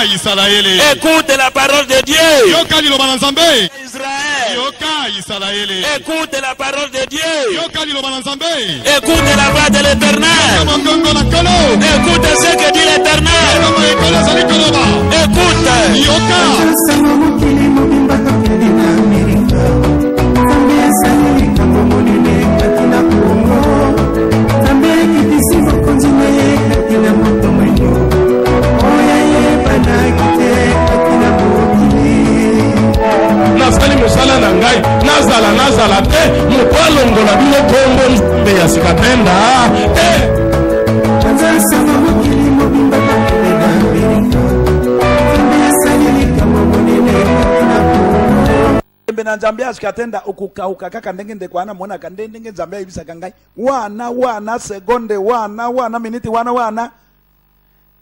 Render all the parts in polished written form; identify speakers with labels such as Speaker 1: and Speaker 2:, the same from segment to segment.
Speaker 1: Écoute la parole de Dieu. Israël. Écoute la parole de Dieu. Écoute la voix de l'Éternel. Écoute ce que dit l'Éternel. Écoute.
Speaker 2: Nasali musala na ngai nazala te mukwalongola bino kombo nzambe ya sikatenda
Speaker 3: na nzambe asikatenda ukukauka kaka ndenge ndekwana mona kandenge nzambe ibisa kangai wana sekonde wana miniti wana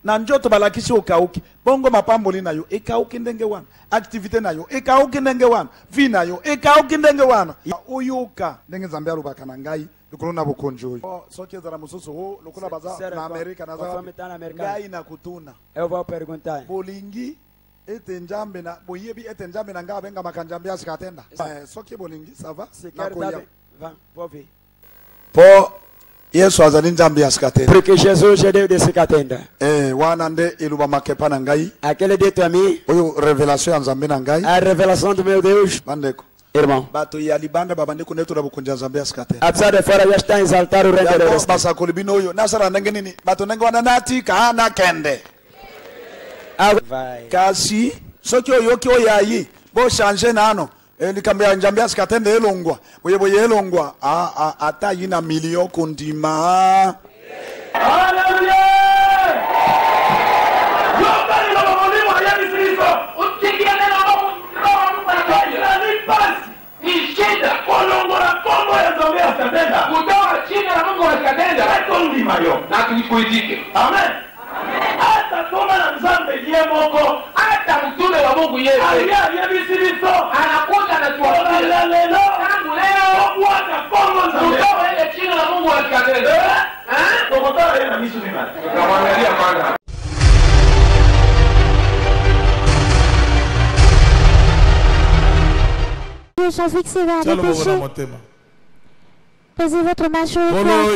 Speaker 3: na njoto balakisi ukauki bongo mapamboli nayo ikauki ndenge wana activite nayo ikauki ndenge wana vi nayo ikauki ndenge wana uyuka ndenge nzambe alubaka na ngai lukuluna bukonjoyi soke zara mususu ho lukula baza na Amerika na za ngai na kutuna
Speaker 4: eu vou perguntar
Speaker 3: bolingi ete njambe na boyebi ete njambe na ngaba benga makanjambe asikatenda soke bolingi ça va po Yesu azali njambe asikatenda
Speaker 4: porque Jesus é Deus de sikatenda
Speaker 3: wana nde iluba makepa na ngai
Speaker 4: aquele dito a mim
Speaker 3: oyo revelation ya nzambe na ngai
Speaker 4: a revelação do meu Deus
Speaker 3: bandeko
Speaker 4: irmão
Speaker 3: bato ya libanda babandeko neto na bukunja nzambe asikatenda
Speaker 4: apesar de fora já está a exaltar o reino de Deus
Speaker 3: basa kolibino oyo nasara ndenge nini bato ndenge wana nati kana kende kasi soki oyoki oyayi bo changer nano likambo ya njambe asikatenda elongwa boye elongwa ata yina milio kundima
Speaker 2: haleluya yobali na mwalimu ya Kristo utikiane na ni shida kolongola kombo ya nzambe asikatenda kutoa chini na Mungu asikatenda hapo ndima yo na tulikuitike amen. Hata kama na nzambe ndiye Mungu, hata mtume wa Mungu yeye aliyebisiriso anakuja na tuambia leo tangu leo kuacha Kongo nzambe kutoa ile chini la Mungu alikatenda kutoka yeye na misu mimi tukamwangalia kwanza.
Speaker 5: Ils sont fixés vers le péché. Posez votre main sur le cœur.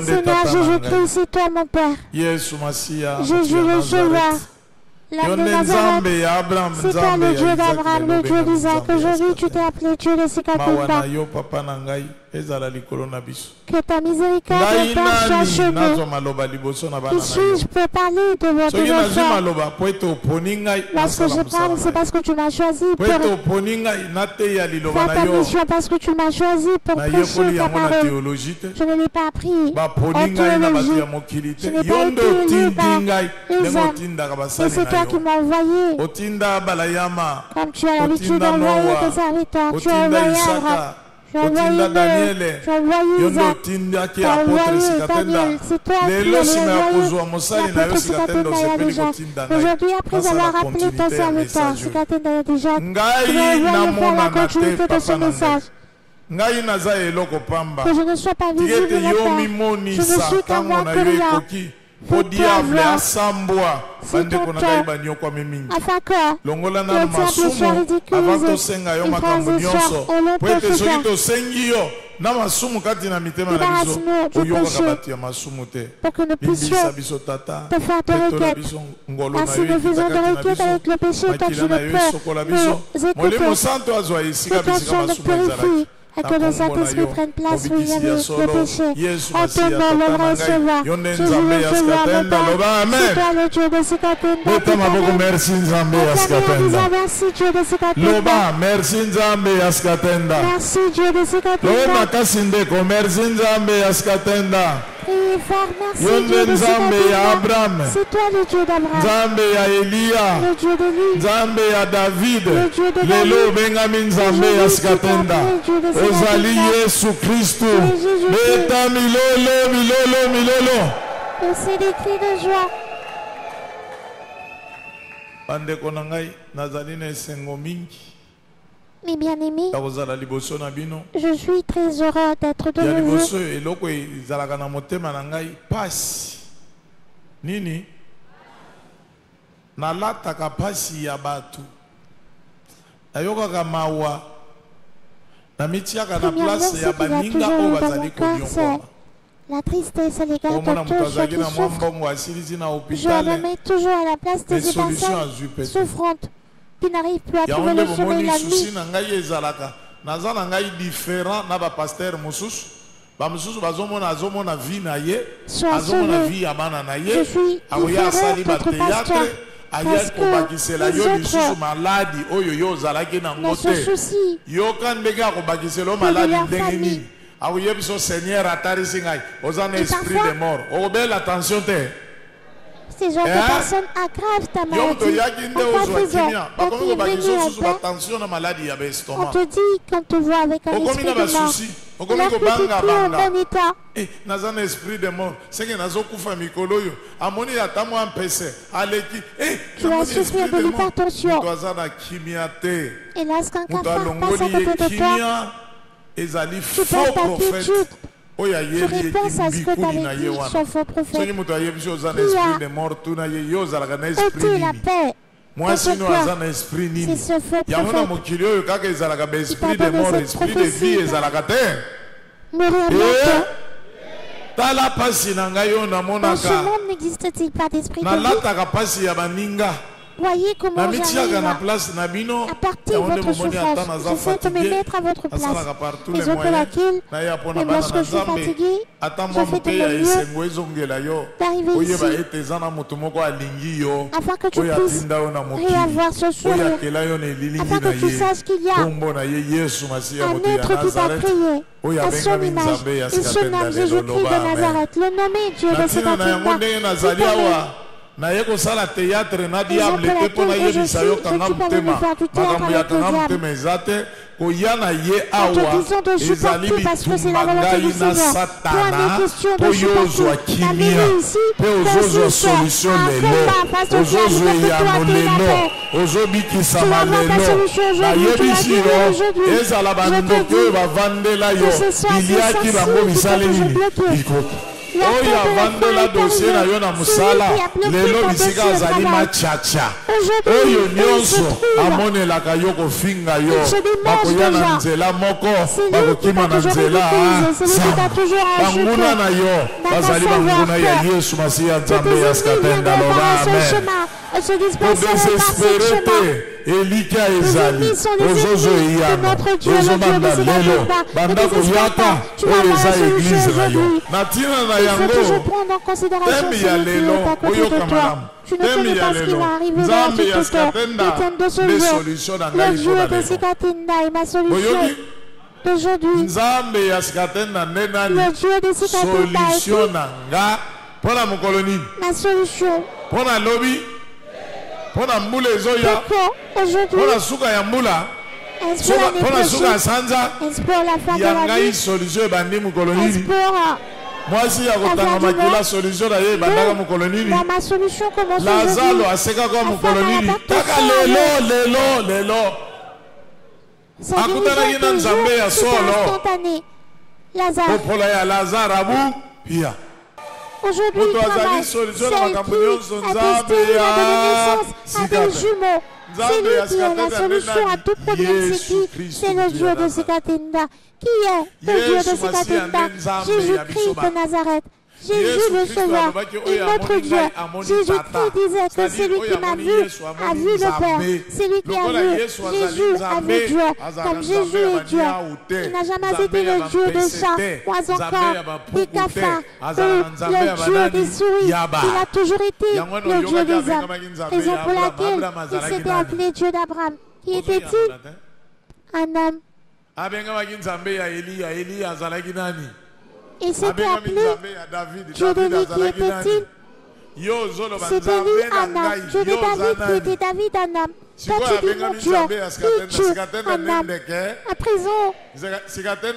Speaker 5: Seigneur Jésus-Christ, c'est toi mon Père. Jésus le Sauveur. L'homme de Nazareth. C'est toi le Dieu d'Abraham, le Dieu d'Isaac. Aujourd'hui, tu t'es appelé Dieu de Sikatenda. Que ta miséricorde, Père, soit sur nous. Qui suis-je pour parler de votre enfant? Lorsque je parle, c'est parce que tu m'as choisi pour faire ta mission, parce que tu m'as choisi pour prêcher ta parole. Je ne l'ai pas appris en théologie. Je n'ai pas été élu par les hommes. Et c'est toi qui m'as envoyé. Comme tu as l'habitude d'envoyer tes serviteurs. Tu as envoyé Abraham. Tu as envoyé Noé, tu as envoyé Isaac, tu as envoyé Daniel. C'est toi qui as envoyé l'apôtre Sikatenda déjà. Aujourd'hui, après avoir appelé ton serviteur Sikatenda déjà, tu vas envoyer faire la continuité de ce message. Que je ne sois pas visible, je ne suis qu'un moi que rien.
Speaker 6: Podiable asambwa bande konaka banyokwa mimingi longola na masumu avant senga yo makambo nyonso poete soki to sengi yo na masumu kati na mitema na biso oyoka kabati ya masumu te biso biso tata biso ngolo na yo avec le péché toi tu le peux molimo santo azwa isika bisika masumu ezalaki
Speaker 5: et que le Saint-Esprit prenne place où il y a le péché. En ton nom, le grand Sauveur, Jésus le Sauveur, c'est toi le Dieu de Sikatenda.
Speaker 6: Merci Nzambe Askatenda.
Speaker 5: Merci Dieu de Sikatenda.
Speaker 6: Merci Nzambe Askatenda.
Speaker 5: Merci Dieu de Sikatenda.
Speaker 6: Loba kasindeko merci Nzambe Askatenda.
Speaker 5: Priez fort, merci Dieu de Sikatenda. C'est toi le Dieu d'Abraham.
Speaker 6: Nzambe ya Elia.
Speaker 5: Le Dieu d'Élie.
Speaker 6: Nzambe ya David.
Speaker 5: Le Dieu de David.
Speaker 6: Lelo bengamin Nzambe Askatenda. Ozali Yesu Kristo. Beta milolo.
Speaker 5: C'est des cris de joie.
Speaker 6: Bande konangai nazali na esengo mingi.
Speaker 5: Mes bien-aimés, je suis très heureux d'être devant vous. nalataka pasi ya batu nayokaka mawa namitiaka na place ya baninga oyo bazali konyokoma.
Speaker 7: La tristesse à l'égard de tous ceux qui souffrent. Je me mets toujours à la place de ces personnes souffrantes qui n'arrivent plus à trouver le sommeil la nuit.
Speaker 5: naza na ngai différent na ba pasteur mususu ba mususu bazomona azomona vie na ye azomona vie ya bana na ye akoya asali ba théâtre aya kobakisela yo lisusu maladi oyo yo ozalaki na ngote yo kan ndenge akobakisela maladi ndenge nini akoye biso Seigneur atarisi ngai oza na esprit de mort okobela attention te.
Speaker 7: Ces gens de personnes aggravent ta maladie. On te dit, quand on te voit avec un esprit de mort, alors que tu es plus en bon état. Tu vas souffrir de l'hypertension. Hélas, qu'un cafard passe à côté de toi, tu perds ta quiétude. Tu réponds à ce que tu avais dit son faux prophète. Qui a ôté la paix contre toi. C'est ce faux prophète qui t'a donné cette prophétie. Mourir bientôt. Dans ce monde n'existe-t-il pas d'esprit de vie? Voyez comment j'arrive à partir de votre souffrance. J'essaie de me mettre à votre place. Raison pour laquelle, même lorsque je suis fatigué, je fais de mon mieux d'arriver ici afin que tu puisses réavoir ce sourire, afin que tu saches qu'il y a un être qui t'a créé à son image. Il se nomme Jésus-Christ de Nazareth, le nommé Dieu de cet Afrique.
Speaker 5: naye kosala théâtre na diable te pona yebisa yo kanga mutema makambo ya kanga mutema eza te koya na ye awa ezali bitumba ngai na satana po yo ozwa kimia pe ozozwa solution lelo ozozwa eyano lelo ozobikisama lelo nayebisi yo ezala bandoki oyo bavandela yo biliaki bango misale nini bikoki oyo avandela dossier na yo na musala lelo bisika azali machacha oyo nyonso amonelaka yo kofinga yo bakoya na nzela moko bakokima na nzela banguna na yo bazali banguna ya Yesu Masihi ya Nzambe ya Skatenda loba amen. Odesespere te elika ezali ozozo eyana ozobanda lelo banda koyaka oyo eza eglize na yo na ntina na yango temi ya lelo oyoka malamu temi ya lelo Nzambe ya Skatenda nde solution na ngai mpona lelo oyoki Nzambe ya Skatenda nde nani solution na nga mpona mokolo nini mpona lobi mpona mbula ezoya mpona suka ya mbula mpona suka ya sanza ya ngai solution ebandi mokolo nini mwasi ya kotanga makila solution na ye ebandaka mokolo nini Lazaro asekaka mokolo nini kaka lelo akutanaki na Nzambe ya solo popola ya Lazaro abu pia.
Speaker 7: Aujourd'hui, il travaille, celle qui a testé la naissance à des jumeaux. C'est lui qui est la solution à tout problème. C'est le Dieu de Sikatenda. Qui est le Dieu de Sikatenda? Jésus-Christ de Nazareth. Jésus le Sauveur et notre Dieu. Jésus-Christ disait que celui qui m'a vu a vu le Père. Celui qui a vu Jésus a vu Dieu. Comme Jésus est Dieu. Il n'a jamais été le Dieu des chats, pas encore des cafards, le Dieu des souris. Il a toujours été le Dieu des hommes. Raison pour laquelle il s'était appelé Dieu d'Abraham. Qui était-il? Un homme. Et c'était appelé Dieu de lui qui était-il? C'était lui un homme. Dieu de David qui était David un homme. Quand tu dis mon Dieu, qui Dieu en âme, à présent, il s'est appelé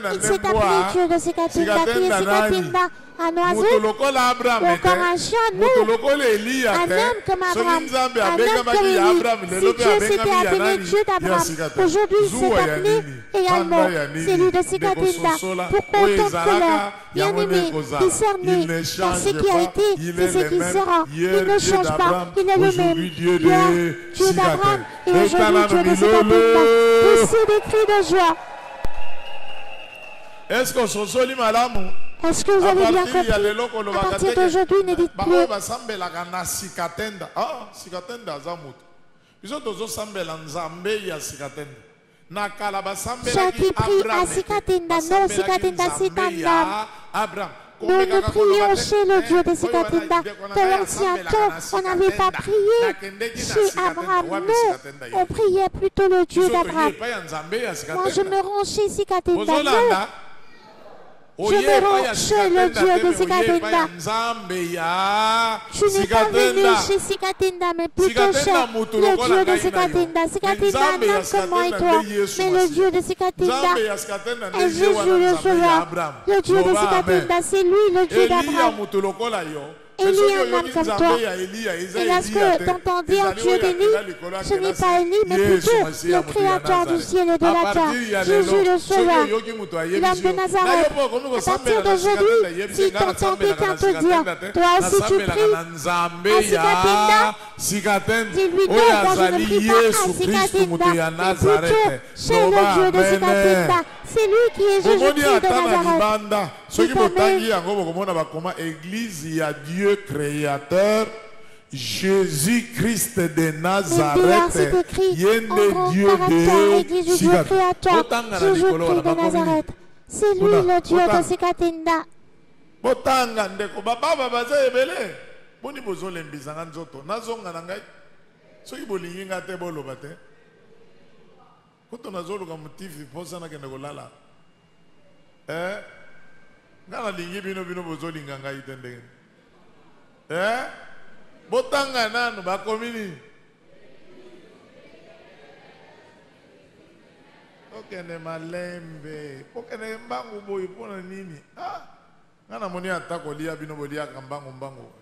Speaker 7: Dieu de Sikatinda, qui est Sikatinda, un oiseau, ou encore un chien, nous, un homme comme Abraham, un homme comme Élie. Si Dieu s'était appelé Dieu d'Abraham, aujourd'hui il s'est appelé également celui de Sikatinda. Pourquoi autant de colère, bien-aimé, discerné, car ce qui a été, c'est ce qui sera. Il ne change pas, il est le même. Dieu d'Abraham et aujourd'hui Dieu de Sikatinda. Poussez des cris de joie.
Speaker 6: Est-ce que
Speaker 7: vous avez bien compris? À partir d'aujourd'hui, ne dites plus. Ceux qui prient à Sikatinda, non, Sikatinda, Sikatinda. Nous ne prions chez le Dieu de Sikatinda. De l'ancien temps, on n'avait pas prié chez Abraham. Non, on priait plutôt le Dieu d'Abraham. Moi, je me rends chez Sikatinda. Non. Je me rends chez le Dieu de Sikatinda. Je n'ai pas venu chez Sikatinda, mais plutôt chez le Dieu de Sikatinda. Sikatinda n'a que moi et toi, mais le Dieu de Sikatinda est Jésus le Sauveur. Le Dieu de Sikatinda, c'est lui le Dieu d'Abraham. Élie est un homme comme toi. Et lorsque tu entends dire Dieu d'Élie, ce n'est pas Élie, mais plutôt le Créateur du ciel et de la terre, Jésus le Sauveur, l'homme de Nazareth. À partir d'aujourd'hui, si tu entends quelqu'un te dire, toi aussi tu pries à Sikatinda, dis-lui non, moi je ne prie pas à Sikatinda, mais plutôt chez le Dieu de Sikatinda. C'est lui qui est Jésus-Christ de Nazareth.
Speaker 6: Ceux qui vont Église, il y a Dieu créateur, Jésus-Christ de Nazareth. Il y a Dieu de
Speaker 7: Nazareth. C'est lui le Dieu de Sikatinda.
Speaker 6: Botanga ndeko baba baza ebele. Boni bozole mbizanga nzoto. Nazonga na ngai. Soki bolingi ngate boloba te. Koto nazoluka motifi posa na kende kolala. Ngana lingi bino bozolinga ngai te ndenge. Botanga nanu bakomini. Okene malembe. Okene mbangu boyi pona nini? Ngana moni atako liya bino bolia kambangu mbangu.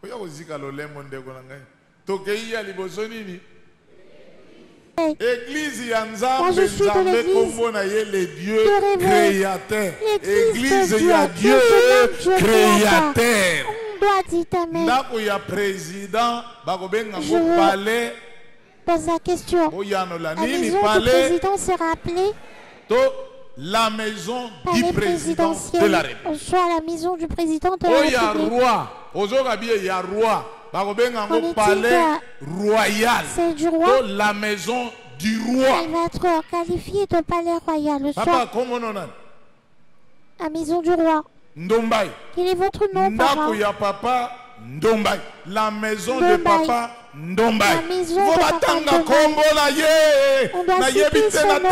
Speaker 6: Oya kozika lolemo ndeko na ngai. Tokei ya liboso nini? Église ya Nzambe, Nzambe kombo na ye le Dieu créateur. Église ya Dieu créateur. Ndako ya président bakobenga ko palais.
Speaker 7: Pose la question. La maison du président sera appelée
Speaker 6: la maison du président de la République.
Speaker 7: Soit la maison du président de la République.
Speaker 6: Il y a roi. Il y a roi. Palais royal.
Speaker 7: C'est du roi.
Speaker 6: La maison du roi.
Speaker 7: Il va être qualifié de palais royal. Le soir. La maison du roi.
Speaker 6: Ndombai.
Speaker 7: Quel est votre nom,
Speaker 6: papa? Ndombai. La maison de papa Ndombai.
Speaker 7: La maison de papa Ndombai. On doit citer son nom.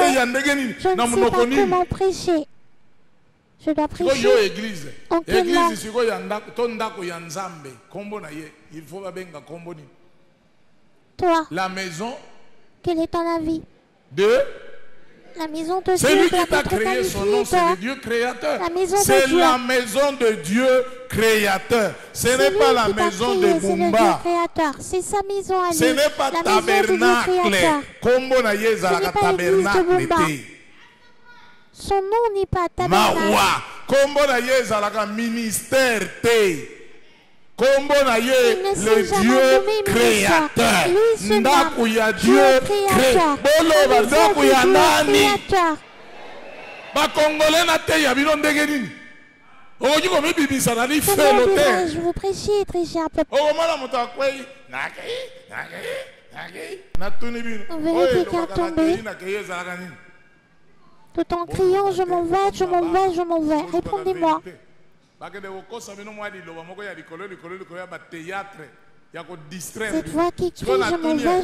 Speaker 7: Je ne sais pas comment prêcher. Je dois prêcher.
Speaker 6: Église.
Speaker 7: Église, toi,
Speaker 6: la maison.
Speaker 7: Quel est ton avis? La maison de Dieu.
Speaker 6: C'est lui qui t'a créé, son nom, c'est le Dieu créateur. C'est la maison de Dieu créateur. Ce n'est pas la maison de Bumba.
Speaker 7: C'est sa maison à lui.
Speaker 6: Ce n'est pas tabernacle. Ce n'est pas tabernacle.
Speaker 7: Son nom n'est pas tabernacle.
Speaker 6: Mawa. Kombo na ye zalaka ministère te. Kombo na ye le Dieu créateur. Ndako ya Dieu créateur. Bolo ndako ya nani? Ba Congolais na te ya bino ndenge nini? Okoki ko mibibisa na li felo te.
Speaker 7: Je vous prêcher très cher peuple.
Speaker 6: Okomala moto akwei. Na tuni bino.
Speaker 7: On verrait quelqu'un tomber. Tout en criant, je m'en vais, je m'en vais, je m'en vais. Répondez-moi. Cette voix qui crie, je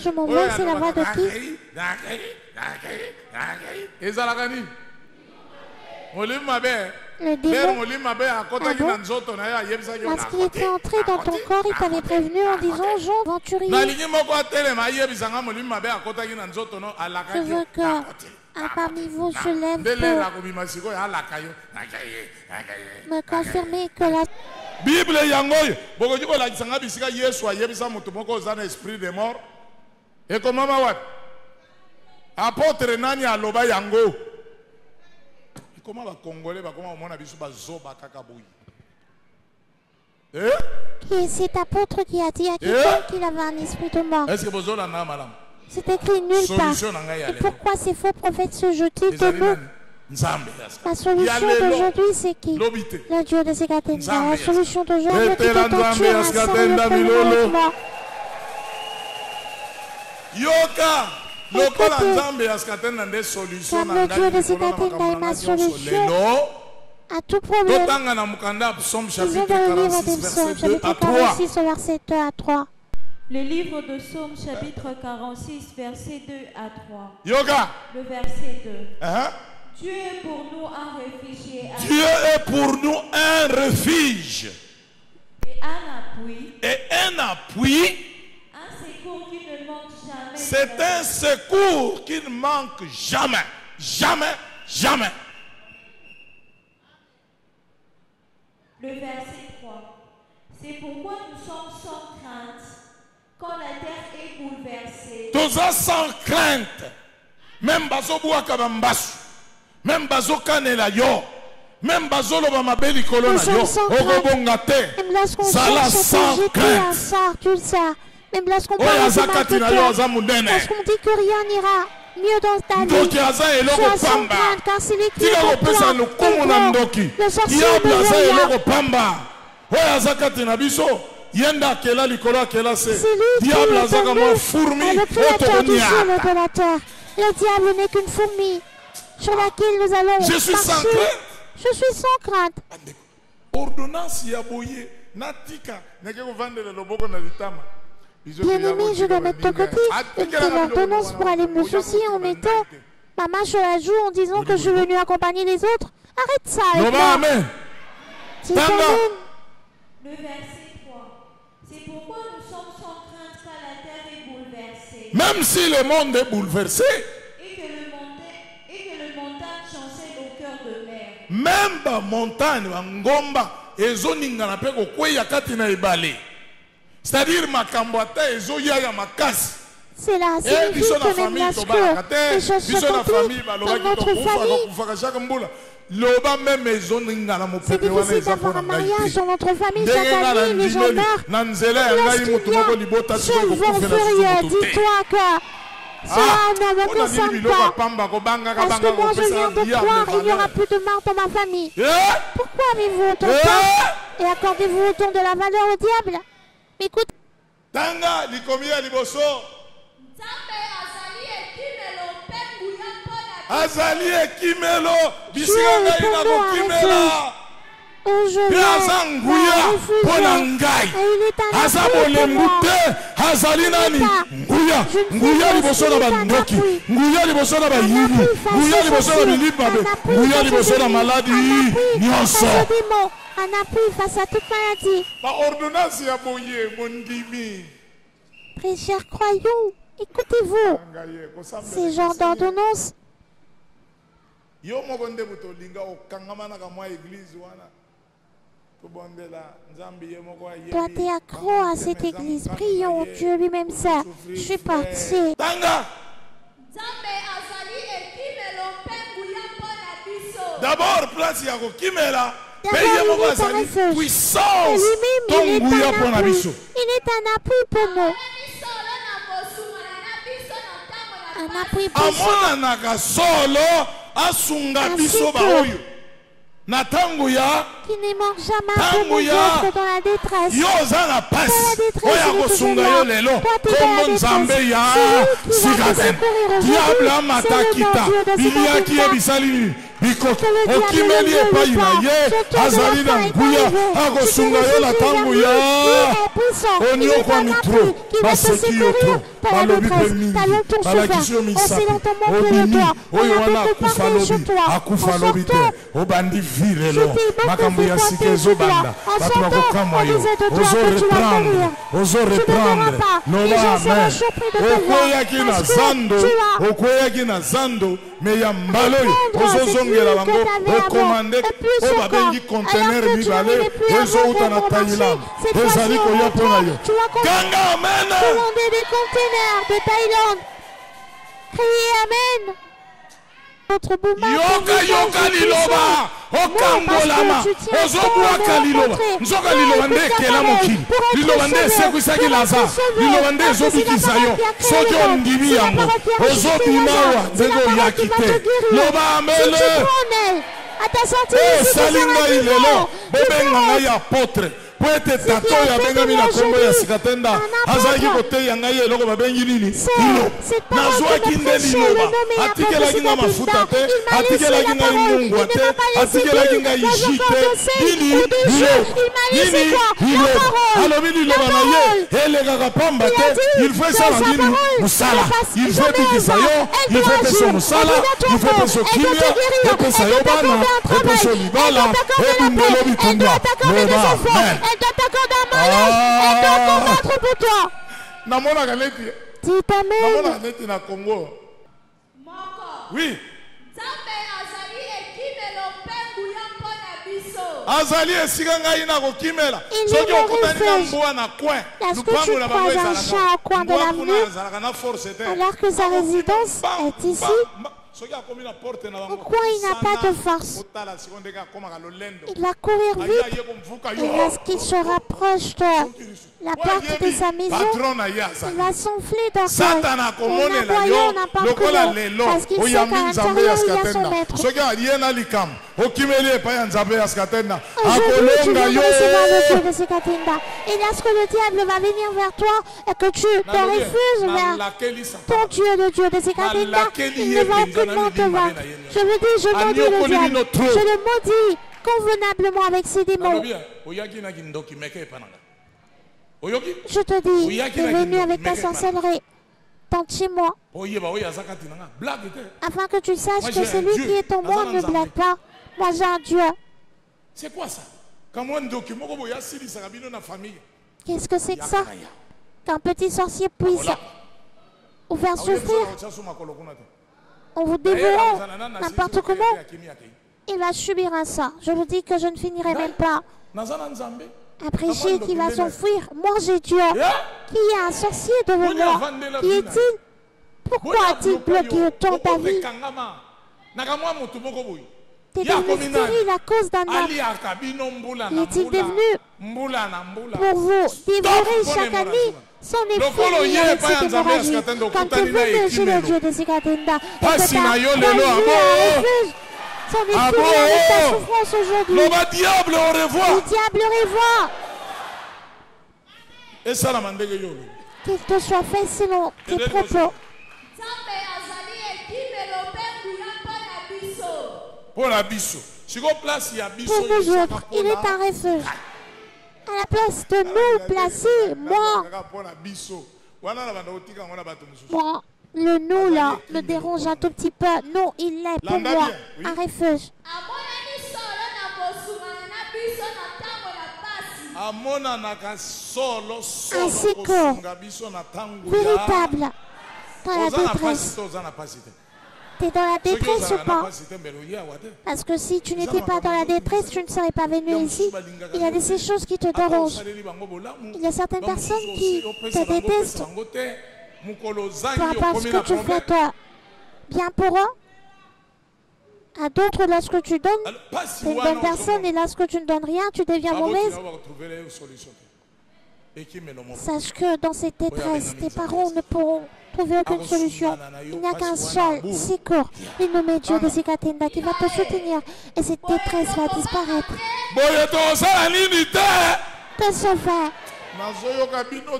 Speaker 7: m'en vais, c'est la voix de qui? Le démon, lorsqu'il était entré dans ton corps, il t'avait prévenu en disant Jean aventurier. Je veux que parmi vous se lève pour me confirmer que la
Speaker 6: Bible yangoy bokoji ko la kisanga bisika Yesu ayebisa mutu moko ozana esprit de mort et comment wat apôtre nani aloba yango comment va congolais va comment mona biso bazoba kaka boyi
Speaker 7: qui est cet apôtre qui a dit à quelqu'un qu'il avait un esprit de mort?
Speaker 6: Est-ce que bozola na malam?
Speaker 7: C'est écrit nulle part. Et pourquoi ces faux prophètes se jetent de nous? La solution d'aujourd'hui, c'est qui? Le Dieu de Sekatenda. La solution d'aujourd'hui, c'est que ton Dieu rassemble le moi.
Speaker 6: Yoka,
Speaker 7: comme le Dieu de Sekatenda est ma solution à tout problème. Lisons dans le livre des Psaumes, chapitre 46, verset 2 à 3.
Speaker 8: Le livre de Psaume, chapitre 46, verset 2 à 3.
Speaker 6: Yoga.
Speaker 8: Le verset 2. Dieu est pour nous un refuge.
Speaker 6: Dieu est pour nous un refuge.
Speaker 8: Et un appui.
Speaker 6: Et un appui.
Speaker 8: Un secours qui ne manque jamais.
Speaker 6: C'est un secours qui ne manque jamais. Jamais, jamais.
Speaker 8: Le verset 3. C'est pourquoi nous sommes sans crainte quand la terre est bouleversée.
Speaker 6: Tous sans crainte. Même bazo bouaka bambasu. Même bazo kanela yo. Même bazo loba mabeli kolona yo. Ogobongate.
Speaker 7: Même lorsqu'on cherche à te jeter un sort, tu le sais. Même lorsqu'on parle de lorsqu'on dit que rien n'ira mieux dans ta vie. Tu as sans crainte car c'est lui qui est pour toi. Le sorcier ne veut rien.
Speaker 6: Yenda kela likolo kela se.
Speaker 7: Diable azaka mo fourmi le créateur du ciel et de la terre. Le diable n'est qu'une fourmi sur laquelle nous allons marcher. Je suis sans crainte.
Speaker 6: Ordonnance ya boye natika neke ko vandela loboko na litama.
Speaker 7: Bien-aimé, je dois mettre de côté une ordonnance pour aller me soucier en mettant ma main sur la joue en disant que je suis venu accompagner les autres. Arrête ça avec moi.
Speaker 6: Amen.
Speaker 8: Le verset. C'est pourquoi nous sommes sans crainte car la terre est bouleversée.
Speaker 6: Même si le monde est bouleversé.
Speaker 8: Et que le montagne chancelle au cœur de mer.
Speaker 6: Même la montagne, ngomba, ezoninga na peko kweya kati na ebale. C'est-à-dire makambata ezoya ya makasi.
Speaker 7: Cela signifie que même lorsque les choses se compliquent dans notre famille, c'est difficile d'avoir un mariage dans notre famille chaque année, les gens meurent. Lorsqu'il y a ce vent furieux, dis-toi que cela ne me concerne pas. Parce que moi je viens de croire, il n'y aura plus de mort dans ma famille. Pourquoi avez-vous autant de temps et accordez-vous autant de la valeur au diable? Mais écoute.
Speaker 6: Tanga likomia liboso. Azali ekimelo bisika ngai na kokimela Aza nguya pona ngai Aza bolembu te Azali nani Nguya liboso na bandoki Nguya liboso na bayini Nguya liboso na bilipabe Nguya liboso na maladi nyonso
Speaker 7: un appui face à toute maladie. Très chers croyants, écoutez-vous. Ces genres d'ordonnances. Toi, t'es accro à cette église. Prions, Dieu lui-même sait. Je suis parti.
Speaker 6: D'abord, place Yako Kimela. Puissance.
Speaker 7: Il est un appui pour nous. Un appui puissant. Qui ne manque jamais pour nous être dans la détresse. Dans la détresse, toi, tu es dans la détresse. C'est lui qui va te secourir aujourd'hui. C'est le Dieu de
Speaker 6: okimeli epai na ye azali na nguya akosunga yo na ntango ya oniokwa mitro baseki yo tro
Speaker 7: pour la détresse. Talons ton sauveur. Aussi lentement que le doigt. On a beaucoup parlé sur toi. En sortant, je t'ai beaucoup fait frotter sur toi. En sortant, on disait de toi que tu vas mourir. Tu ne verras pas. Les gens seront surpris de te voir. Parce que tu as
Speaker 6: mais ya mbalo ozozongela bango okomande o babengi conteneur mibale ezouta na Thaïlande ezali koya mpona yo ganga amen
Speaker 7: commander des conteneurs de Thaïlande. Criez amen. Yoka
Speaker 6: liloba okangolama ozobwaka liloba nzoka liloba nde ekela mokili liloba nde esekwisaki Lazare liloba nde ezobikisa yo soki ondimi yango ozobima awa ndenge oyaki te loba amele esali ngai lelo bobenga ngai apotre po ete tata oyo abengami na kombo ya sikatenda azalaki koteya ngai eloko babengi nini liloba nazwaki nde liloba atikelaki ngai mafuta te atikelaki ngai mungwa te atikelaki ngai ji te nini liloba alobi liloba na ye elekaka pamba te il faut esala nini mosala il faut ebikisa yo il faut epesa mosala il faut epesa okimia epesa yo bana epesa libala ebundelo bitumba loba amen.
Speaker 7: Elle doit t'accorder un mariage. Elle doit combattre pour toi. Dis
Speaker 6: amen. Na Congo. Oui. Azali esika ngai na kokimela soki okutani na mbwa na coin lupango na bango ezalaka
Speaker 7: alors que sa résidence est ici. Pourquoi il n'a pas de force? Il va courir vite et lorsqu'il se rapproche de la porte de sa maison, il va s'enfler d'orgueil et l'envoyer n'importe où parce qu'il sait qu'à l'intérieur il y a son maître. Aujourd'hui, tu viens de recevoir le Dieu de Sekatinda. Et lorsque le diable va venir vers toi et que tu te refuses vers ton Dieu, le Dieu de Sekatinda, il ne va aucunement te vaincre. Je veux dire, je maudis le diable. Je le maudis convenablement avec ses démons. Je te dis, tu es venu avec ta sorcellerie. Tente chez moi. Afin que tu saches que celui qui est en moi ne blague pas. Moi j'ai un Dieu.
Speaker 6: C'est quoi ça?
Speaker 7: Qu'est-ce que c'est que ça? Qu'un petit sorcier puisse vous faire souffrir en vous dévorant n'importe comment. Il va subir un sort. Je vous dis que je ne finirai même pas. Après J qui va s'enfuir. Moi j'ai Dieu. Qui est un sorcier devant moi? Qui est-il? Pourquoi a-t-il bloqué autant ta vie? T'es devenu stérile à cause d'un homme. Est-il devenu pour vous dévorer chaque année? Son effet avec cette hémorragie. Quand tu es venu chez le Dieu de Sekatinda et que tu as un refuge, son effet avec ta souffrance aujourd'hui. Le diable au revoir. Qu'il te soit fait selon tes propos.
Speaker 6: Pour nous
Speaker 7: autres, il est un refuge. À la place de nous placer, moi, le nous là me dérange un tout petit peu. Non, il est pour moi un refuge. Un secours véritable dans la détresse. Tu es dans la détresse ou pas? Parce que si tu n'étais pas dans la détresse, tu ne serais pas venu ici. Il y a ces choses qui te dérangent. Il y a certaines personnes qui te détestent. Peu importe ce que tu fais, toi, bien pour eux. À d'autres, lorsque tu donnes, tu es une bonne personne, et lorsque tu ne donnes rien, tu deviens mauvaise. Sache que dans cette détresse, tes parents ne pourront trouver aucune solution. Il n'y a qu'un seul secours. Il nommé Dieu de Sekatinda qui va te soutenir et cette détresse va disparaître. Que se faire?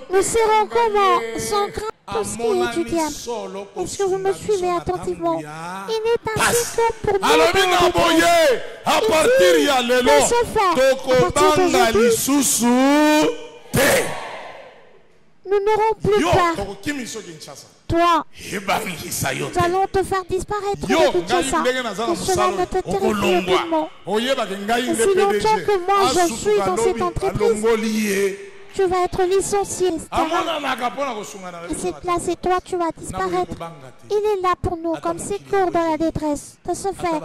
Speaker 7: Nous serons comment? Sans crainte tout ce qui est du diable. Est-ce que vous me suivez attentivement? Il est un secours pour nous.
Speaker 6: À partir d'aujourd'hui,
Speaker 7: nous nous n'aurons plus peur. Toi, nous allons te faire disparaître de Kinshasa. Et cela ne te terrifie aucunement. Si longtemps que moi je suis dans cette entreprise, tu vas être licencié. Et cette place et toi, tu vas disparaître. Il est là pour nous, comme secours dans la détresse. De ce fait,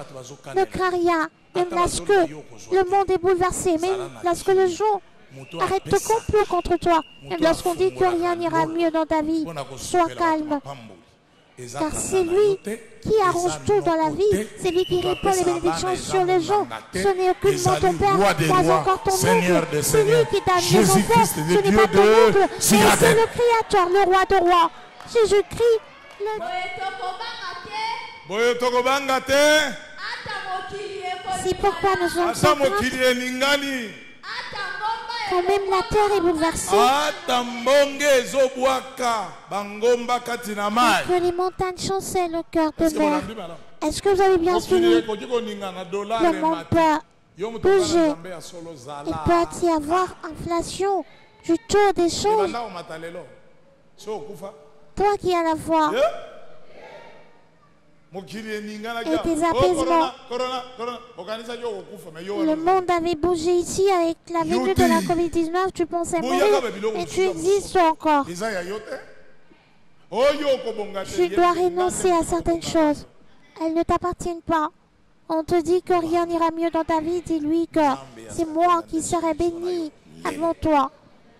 Speaker 7: ne crains rien. Même lorsque le monde est bouleversé, même lorsque le jour arrête de complot contre toi, même lorsqu'on dit que rien n'ira mieux dans ta vie, sois calme. Car c'est lui qui arrange tout dans la vie, c'est lui qui répand les bénédictions sur les gens. Ce n'est aucunement ton père, pas encore ton oncle, c'est lui qui donne les enfants, ce n'est pas ton oncle, mais c'est le Créateur, le roi de rois. Jésus-Christ, le... C'est pourquoi nous sommes sans crainte. Quand même la terre est bouleversée, que les montagnes chancellent le cœur de mer. Est-ce que vous avez bien suivi? Le monde peut bouger. Il peut y avoir inflation du taux d'échange. Toi qui as la foi et tes apaisements. Le monde avait bougé ici avec la venue de la COVID-19. Tu pensais mourir, mais tu existes encore. Tu dois renoncer à certaines choses. Elles ne t'appartiennent pas. On te dit que rien n'ira mieux dans ta vie. Dis-lui que c'est moi qui serai béni avant toi.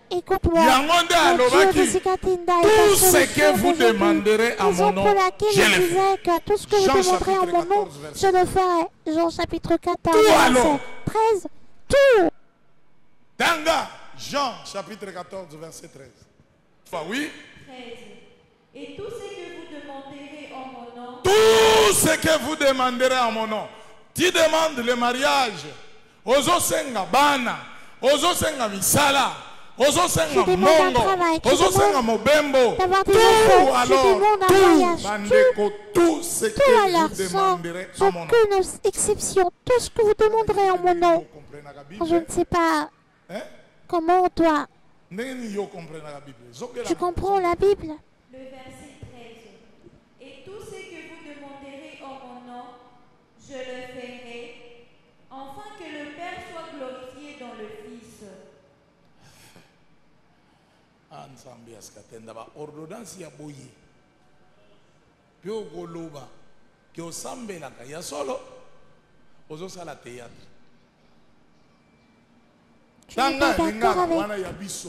Speaker 7: Écoute-moi, le Dieu de Sikatinda est
Speaker 5: tout ce que vous demanderez à mon nom, je le ferai.
Speaker 7: Que tout ce que vous demanderez en mon nom, je le ferai. Jean chapitre 14, verset 13. Tout.
Speaker 5: Tanga, Jean chapitre 14, verset 13. Enfin, oui.
Speaker 8: 13. Et tout ce que vous demanderez en mon nom.
Speaker 5: Tout ce que vous demanderez en mon nom. Tu demandes le mariage. Ozo senga bana. Ozo senga misala. Ozo senga mongo. Ozo senga mobembo. Tout alors. Tout ce que vous demanderez en mon nom.
Speaker 7: Aucune exception. Tout ce que vous demanderez en mon nom. Je ne sais pas comment toi. Tu comprends la Bible?
Speaker 8: Le verset 13. Et tout ce que vous demanderez en mon nom, je le ferai, afin que le Père soit glorifié dans le Fils.
Speaker 5: Anzambe askatenda ba ordonnance ya boye. Pio goloba ke osambelaka ya solo ozosala théâtre.
Speaker 7: Tu n'es pas d'accord avec ce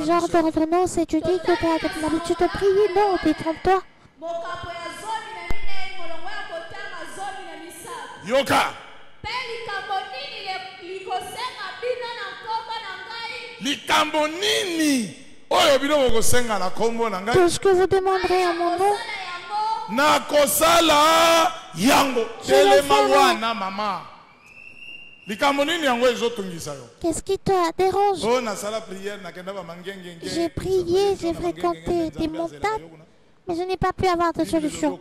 Speaker 7: genre d'ordonnance et tu dis que tu as l'habitude de prier. Non, détrompe-toi.
Speaker 5: Yoka. Likambo nini oyo bino bokosenga na kombo na ngai.
Speaker 7: Tout ce que vous demanderez à mon nom,
Speaker 5: na kosala yango telema wana mama.
Speaker 7: Qu'est-ce qui te dérange? J'ai prié, j'ai fréquenté des montagnes, mais je n'ai pas pu avoir de solution.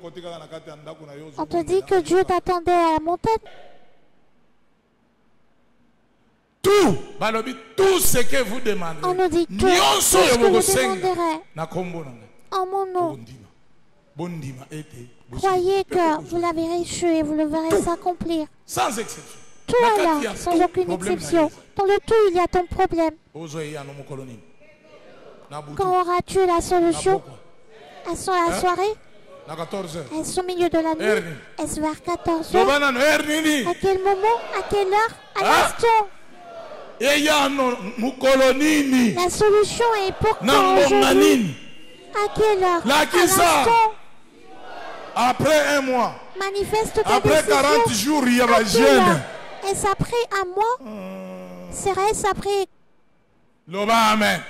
Speaker 7: On te dit que Dieu t'attendait à la montagne.
Speaker 5: Tout ce que vous demandez,
Speaker 7: on nous dit tout ce que vous demanderez en mon nom. Croyez que vous l'avez reçu et vous le verrez s'accomplir.
Speaker 5: Sans exception.
Speaker 7: Tout est là, sans aucune exception. Dans le tout, il y a ton problème. Quand auras-tu la solution? Est-ce la soirée? Est-ce au milieu de la nuit? Est-ce vers 14 heures? À quel moment? À quelle heure? À l'instant? La solution est pour quand aujourd'hui? À quelle heure? À l'instant?
Speaker 5: Après un mois.
Speaker 7: Manifeste ta
Speaker 5: après 40 jours, il y a la jeûne.
Speaker 7: Est-ce après un mois? Serait-ce après?
Speaker 5: Amen.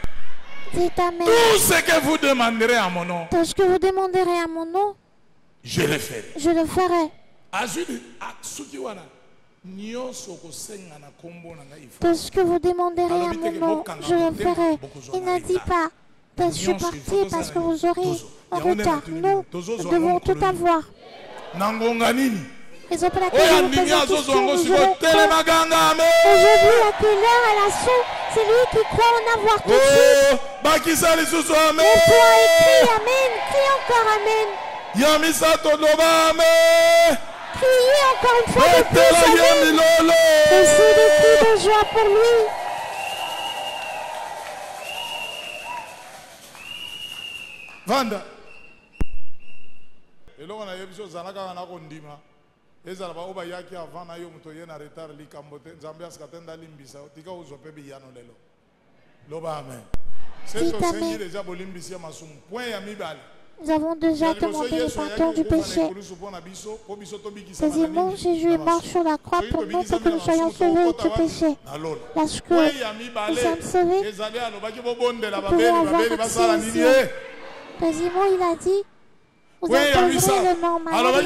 Speaker 7: Dites amen.
Speaker 5: Tout ce que vous demanderez à mon nom.
Speaker 7: Tout ce que vous demanderez à mon nom.
Speaker 5: Je le ferai.
Speaker 7: Je le ferai. Tout ce que vous demanderez à mon nom, je le ferai. Il ne dit pas de je partir parce que vous aurez en retard. Non, nous devons tout avoir. Raison pour laquelle je me pose la question. Aujourd'hui, à quelle heure elle a su? C'est lui qui croit en avoir tout de suite. Et toi, écris Amen. Crie encore Amen. Criez encore une fois de plus Amen. Et c'est des cris de joie pour lui.
Speaker 6: Vanda. Eloko na yebiso zanaka na kondima. Ezala ba oba yaki avant na yo muto yena retard likambote nzambe askatenda limbisa tika uzope biyano lelo. Loba amen. C'est au Seigneur déjà bolimbisi ya masum. Point ya mibale.
Speaker 7: Nous avons déjà demandé le pardon du péché. Deuxièmement, Jésus est mort sur la croix pour nous pour que nous soyons sauvés du péché. Lorsque nous sommes sauvés, nous pouvons avoir accès à Dieu. Deuxièmement, il a dit, vous imposerez le nom malade.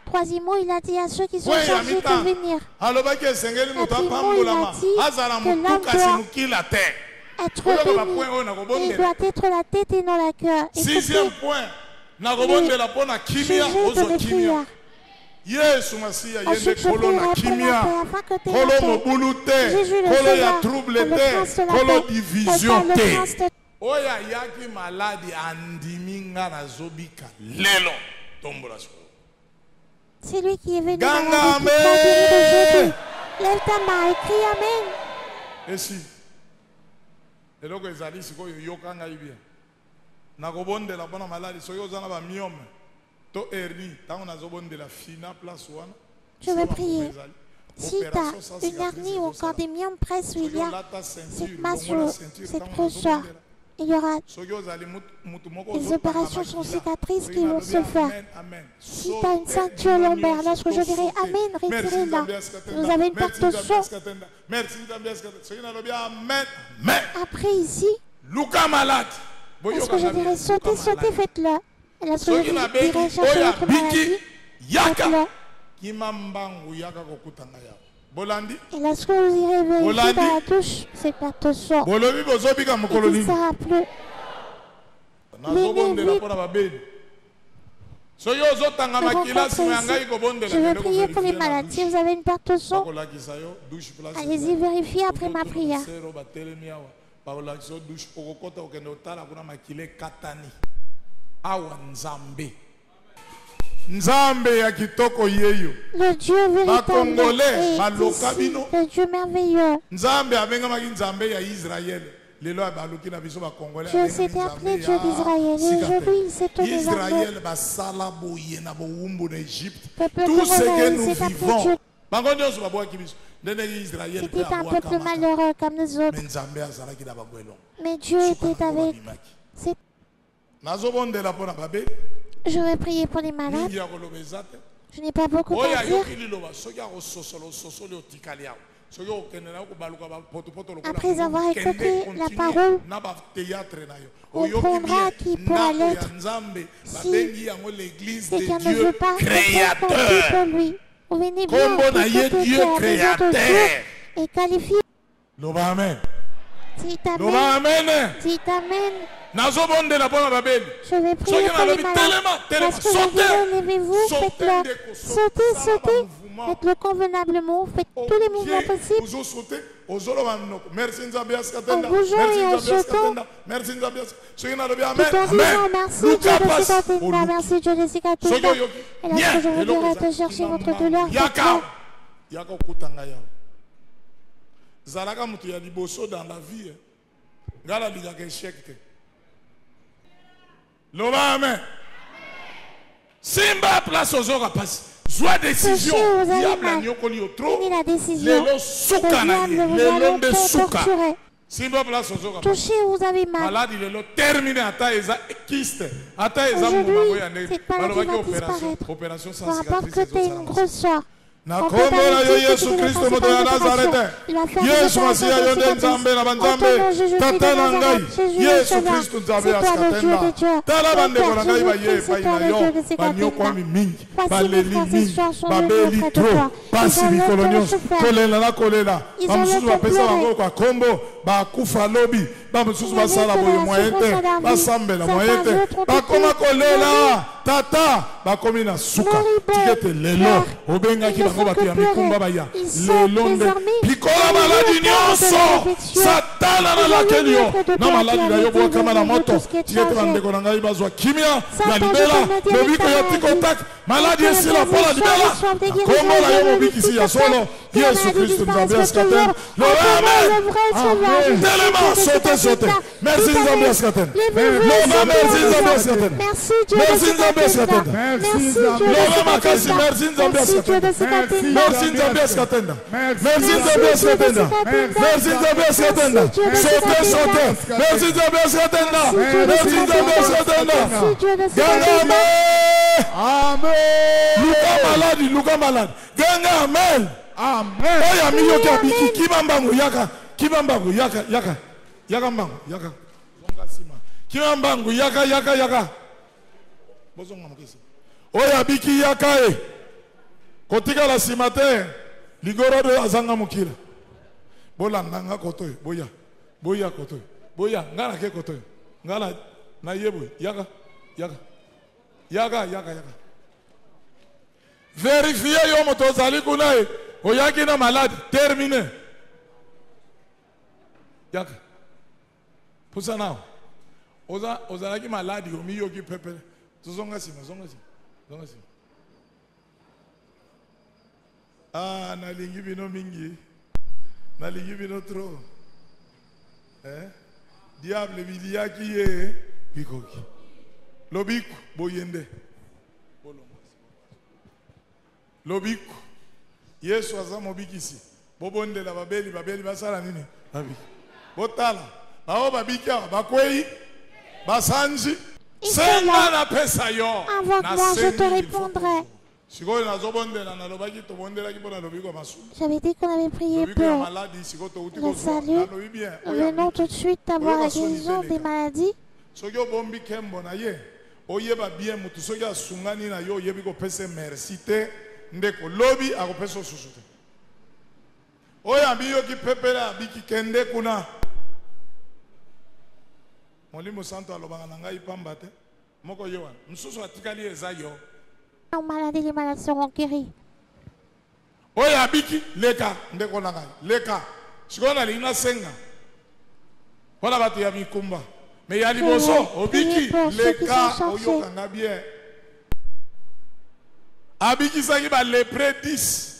Speaker 7: Troisièmement, il a dit à ceux qui sont chargés de venir. Quatrièmement, il a dit que l'âme doit être bénie. Il doit être la tête et non la cœur.
Speaker 6: Sixième point, na robonde la pona kimia ozo kimia. Yesu Masia yende kolo na kimia. Kolo mobulute, kolo ya trouble te, kolo division te. Oya yaki maladi andiminga na zobika lelo tombola so.
Speaker 7: C'est lui qui est venu dans la vie aujourd'hui. Lève ta main et crie Amen.
Speaker 6: Et si eloko ezali sikoyo yoka ngai bien nakobondela mpona maladi soki oza na bamiome to hernie ntango nazobondela fina place wana.
Speaker 7: Je veux prier. Si tu as une hernie ou encore des myomes presse où il y a cette masse ou cette grosseur, il y aura des opérations sur cicatrices qui vont se faire. Si tu as une ceinture lombaire, lorsque je dirai Amen, retirez-la. Vous avez une perte de sang. Après ici, lorsque je dirai sautez, sautez, faites-le. Et lorsque je dirai chercher votre maladie, faites-le. Et lorsque vous irez vérifier dans la douche, cette perte de sang, il ne sera plus. Je vais prier pour les malades. Si vous avez une perte de sang, allez-y vérifier après ma prière. Le Dieu véritable le Dieu merveilleux. Dieu s'était appelé Dieu d'Israël. Et aujourd'hui, il s'est tourné vers nous. Peuple congolais, il s'est appelé Dieu. C'était un peuple malheureux comme nous autres. Mais Dieu était avec. Je vais prier pour les malades. Je n'ai pas beaucoup à dire. Après avoir écouté la parole, on prendra qui pourra l'être. Si quelqu'un ne veut pas, créateur pour lui. Vous venez bien et qualifié. Dites Amen. Dites Amen. Je vais prier pour les malades. Lorsque je dirai levez-vous, faites-le. Sautez, sautez. Faites-le convenablement. Faites tous les mouvements possibles. En bougeant et en sautant. Tout en disant merci Dieu de Sikatinda. Merci Dieu de Sikatinda. Et lorsque je vous dirai de chercher votre douleur, faites-le.
Speaker 6: Zalaka mutu ya liboso dans la vie. Ngala ligaka échec te. Loba amen. Simba place aux ora passe. Soit décision. Diable nyokoli otro. Lelo suka na lelo de suka. Simba place aux ora.
Speaker 7: Touchez, vous avez mal.
Speaker 6: Malade lelo terminé ata eza kyste. Ata eza mumabo ya ndenge.
Speaker 7: Balobaki opération. Opération sans cicatrice. Que tu une grosseur.
Speaker 6: Na kombo na yo Yesu Kristo moto ya Nazareth. Yesu Masia yo nde nzambe na banzambe. Tata na ngai. Yesu Kristo nzambe askatenda. Tala bande bona ngai ba ye pa ina yo. Banyo kwa mingi. Baleli mingi. Babeli tro. Pasi bikolonyo. Kolela na kolela. Bamususu bapesa bango kwa kombo. Ba kufa lobi. ba mosusu basala boye moyen te basambela moyen te bakoma kolela tata bakomi na suka tikete lelo obengaki bango bato ya mikumba baya lelo nde pikola maladi nyonso satana na lakeli yo na maladi na yo bwakama na moto tikete bandeko na ngai bazwa kimia na libela lobiko ya tikotak maladi esila mpola libela kombo na yo mobikisi ya solo Yesu Kristo Nzambe askaten amen tellement sauter merci Nzambe askaten merci Nzambe askaten merci Nzambe askaten merci makasi merci Nzambe askaten merci Nzambe askaten merci Nzambe askaten merci Nzambe askaten sauter merci Nzambe askaten merci Nzambe askaten ganga amen Luka malade ganga amen amen oya miyoki abiki kibambango kibambango yaka mbango yaka zonga sima kibambango yaka bozonga mokisi oya abiki yaka kotika la sima te ligorodo azanga mokila bolanda nga kotoy boya kotoy boya ngana ke kotoy ngala na yebo yaka vérifier yo moto zali kuna oyaki na malade terminé yaka pusa nao ozalaki malade omiyoki pepe zonga sima nalingi bino mingi nalingi bino trop diable biliaki ye bikoki lobiku boyende lobiku Yesu aza mobikisi bobondela babeli basala nini babi botala bao babiki bakwei basanji senga na pesa yo
Speaker 7: na je te répondrai. J'avais dit qu'on avait prié pour le salut. Venons tout de suite avoir la guérison des maladies.
Speaker 6: Oyeba bien mutu soki asungani na yo oyebi kopesa merci te ndeko lobi akopesa osusu te oyo ambiyoki pepela abiki kende kuna Molimo Santo alobanga na ngai pamba te moko yo wana msusu atikali eza yo
Speaker 7: maladie les malades seront guéris
Speaker 6: oyo abiki leka ndeko na ngai leka sikona lina senga wala batu ya mikumba mais ya liboso obiki leka oyokanga bien abiki sangi ba lepre 10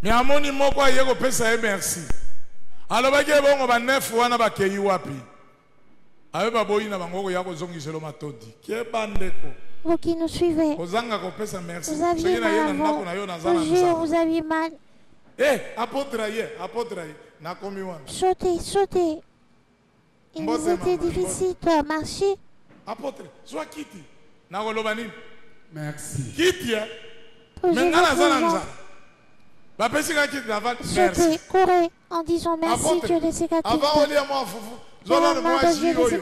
Speaker 6: mais amoni moko ayeko pesa merci alobaki bongo ba 9 wana bakei wapi abe baboyi na bango ya kozongiselo matodi ke bandeko
Speaker 7: vous qui nous suivez
Speaker 6: kozanga ko pesa merci
Speaker 7: vous aviez mal
Speaker 6: apôtre na komi wana
Speaker 7: sautez il nous était difficile de marcher.
Speaker 6: Apôtre, sois kiti. Nakolobani.
Speaker 5: Merci.
Speaker 6: Kiti. Maintenant zananza. Ba pesika kiti na va.
Speaker 7: Sautez, courez en disant merci Dieu des cicatrices.
Speaker 6: Avant on dit moi foufou. Zola moi ji oyo.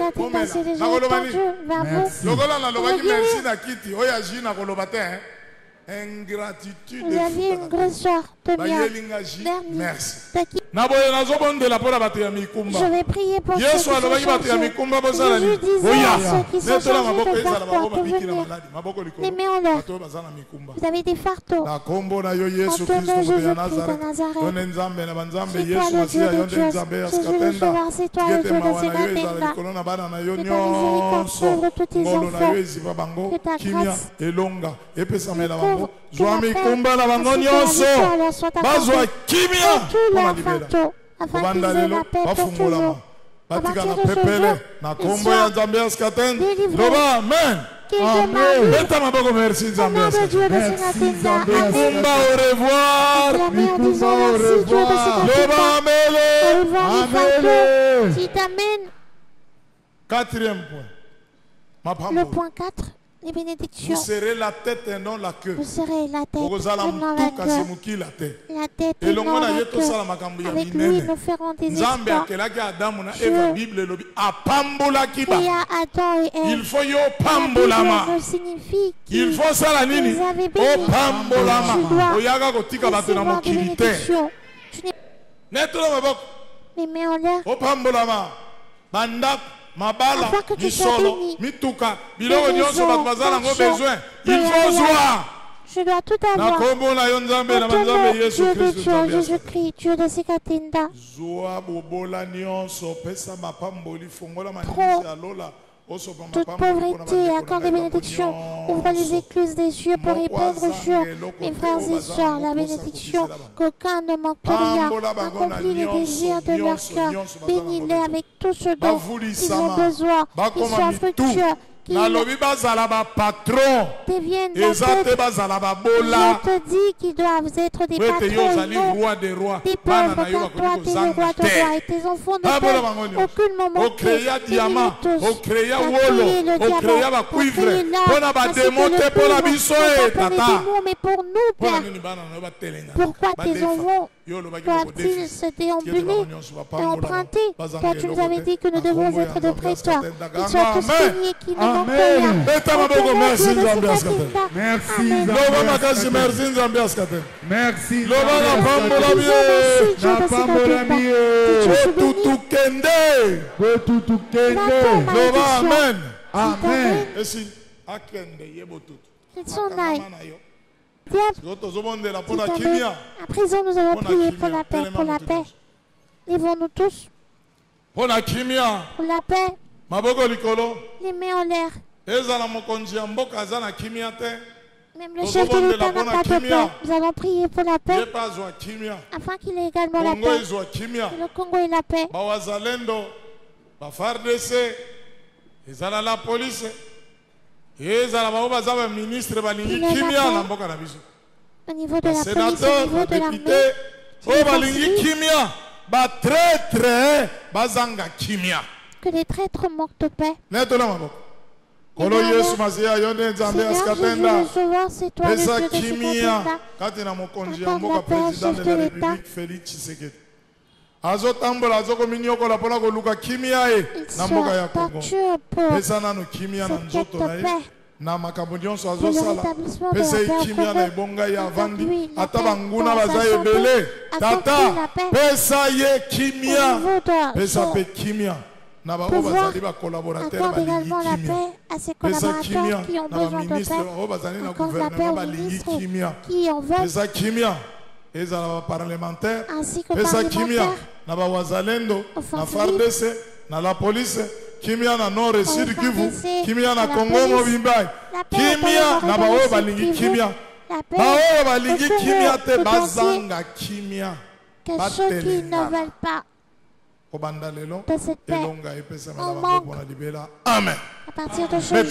Speaker 7: Merci.
Speaker 6: Lokola na lobaki merci na kiti. Oya ji na kolobate ingratitude.
Speaker 7: Vous aviez une grosse joie de bien.
Speaker 6: Merci.
Speaker 7: Je vais prier pour ceux qui sont changés. Je disais à ceux qui sont changés de parcours de venir. Les mains en l'air. Vous avez des fardeaux. En ton nom, Jésus-Christ de Nazareth. C'est toi le Dieu de Dieu. Jésus le Sauveur, c'est toi le Dieu de Ségatenda. Que ta miséricorde couvre tous tes enfants. Que ta grâce couvre Joami kumba na bango nyonso bazwa kimia pona libela kobanda lelo bafungolama batika na pepele na kombo ya Nzambe askaten loba amen amen beta maboko merci Nzambe askaten kumba au revoir loba amele amen.
Speaker 6: Quatrième point
Speaker 7: le point 4. Les bénédictions.
Speaker 6: Vous serez la tête et non la queue.
Speaker 7: Vous serez la tête et non la queue. La tête et non la queue. Avec lui, nous ferons des exploits. Dieu créa Adam et Ève.
Speaker 6: Il faut yo pambolama.
Speaker 7: Signifie
Speaker 6: il faut ça la nini. O pambolama. Oyaga kotika bato na mokili te.
Speaker 7: Les mains en l'air.
Speaker 6: O pambolama. Banda mabala
Speaker 7: afin que tu sois
Speaker 6: misolo
Speaker 7: béni.
Speaker 6: mituka biloko nyonso bato baza nango besoin. Il faut joie.
Speaker 7: Je dois tout avoir. Au nom de Dieu de Dieu, Jésus-Christ, Dieu de Sikatinda. Toute pauvreté, accorde des bénédictions. Ouvre les écluses des yeux pour répondre sur mes frères et sœurs. La bénédiction, qu'aucun ne manque rien. Accomplis les désirs de leur cœur. Bénis-les avec tout ce dont ils ont besoin. Qu'ils soient fructueux. Qui deviennent je te dis qu'ils doivent être des patrons, des pauvres, car toi tu es le roi de roi et tes enfants ne peuvent aucunement manquer. Tu as créé le diamant, tu as créé l'art, ainsi que le pour les démons, mais pour nous, Père, pourquoi tes enfants doivent-ils se déambuler et emprunter? Car tu nous avais dit que nous devons être de prêteurs. Ils sont tous bénis qui ne manquent rien.
Speaker 6: Merci. Merci. Amen. Amen.
Speaker 7: À présent, nous allons prier pour la paix, pour la paix. Lèvons-nous tous. Pour la paix. Les mains en l'air. Même le chef de l'État n'a pas de paix. Nous allons prier pour la paix, afin qu'il ait également la paix. Que le Congo ait la paix.
Speaker 6: La police,
Speaker 7: au niveau de la police, au niveau de l'armée, que les traîtres manquent de paix.
Speaker 6: Kolo Yesu Masia yonde nzambe askatenda pesa kimia kati na mokonzi ya mboka president de la République Félix Tshisekedi azotambola azokominyokola mpona koluka kimia ye na mboka ya Kongo pesa nano kimia na nzoto na ye na makambo nyonso azosala pesa ye kimia na ebonga ye avandi ata banguna baza ebele tata pesa ye kimia pesa pe kimia
Speaker 7: pouvoir accorde également la paix à ses collaborateurs qui ont besoin de paix, accorde la paix aux ministres qui en veulent, ainsi que parlementaires,
Speaker 6: offensifs, la police, kimia na nord et sud Kivu, kimia na Congo mobimba, kimia na bao balingi kimia, bao balingi kimia te bazanga kimia,
Speaker 7: que ceux qui ne veulent pas de cette paix, on manque.
Speaker 6: Amen.
Speaker 7: À partir de ce jour,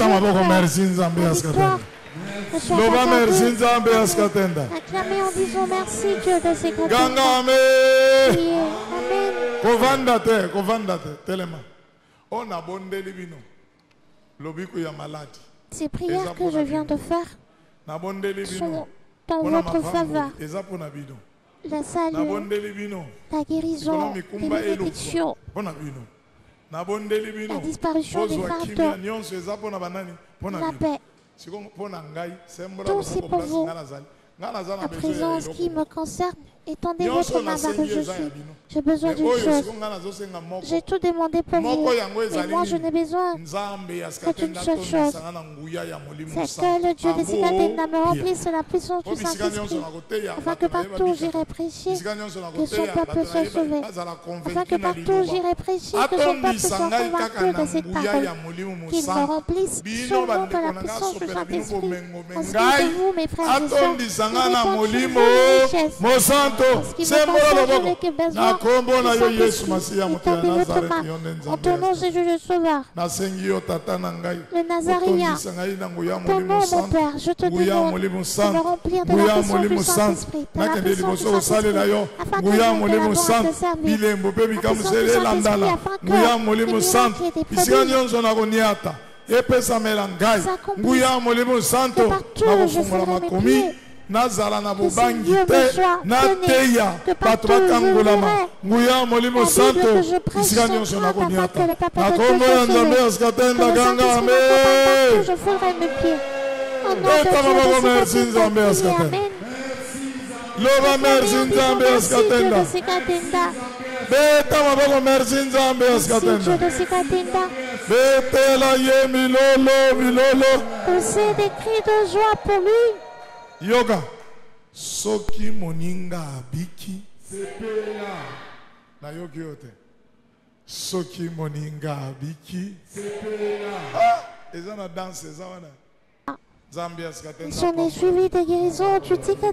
Speaker 7: acclamez en disant merci Dieu de ces grâces. Ces prières que je viens de faire sont dans votre faveur. La salut, la guérison, les bénédictions, la disparition des fardeaux, la paix. Tout c'est pour vous. À présent, en ce qui me concerne, étendez votre main vers où je suis. J'ai besoin d'une chose. J'ai tout demandé pour vous. Et moi, je n'ai besoin que d'une seule chose. C'est que le Dieu des Sikatenda me remplisse la puissance du Saint-Esprit. Afin que partout j'irai prêcher, que son peuple soit sauvé. Afin que partout j'irai prêcher, que son peuple soit convaincu de cette parole. Qu'il me remplisse seulement de la puissance du Saint-Esprit. En ce qui est de vous, mes frères et sœurs, en ton nom, Jésus le Sauveur, le Nazaréen, ton nom, mon Père, je te demande de me remplir de la puissance du Saint-Esprit, de la puissance du Saint-Esprit, afin que je collabore te servir, la puissance du Saint-Esprit, afin que les miracles et des prodiges
Speaker 6: epesamela ngai nguya molimo santo nakofungola makomi nazala na bobangi te nateya bato bakangolama nguya molimo santo esika nyonso nakoniata na kombo ya nzambe ya Sikatenda ganga ame eta maboko merci nzambe ya Sikatenda Loba merci Nzambe askatenda. Beta maboko merci Nzambe askatenda. Beta ye milolo.
Speaker 7: C'est des cris de joie pour lui.
Speaker 6: Yoga. Soki moninga biki. Sepela. Na yoki yote. Soki moninga biki. Sepela. Ah, ils ont la danse, ils ont la.
Speaker 7: J'en ai suivi des guérisons du ticket.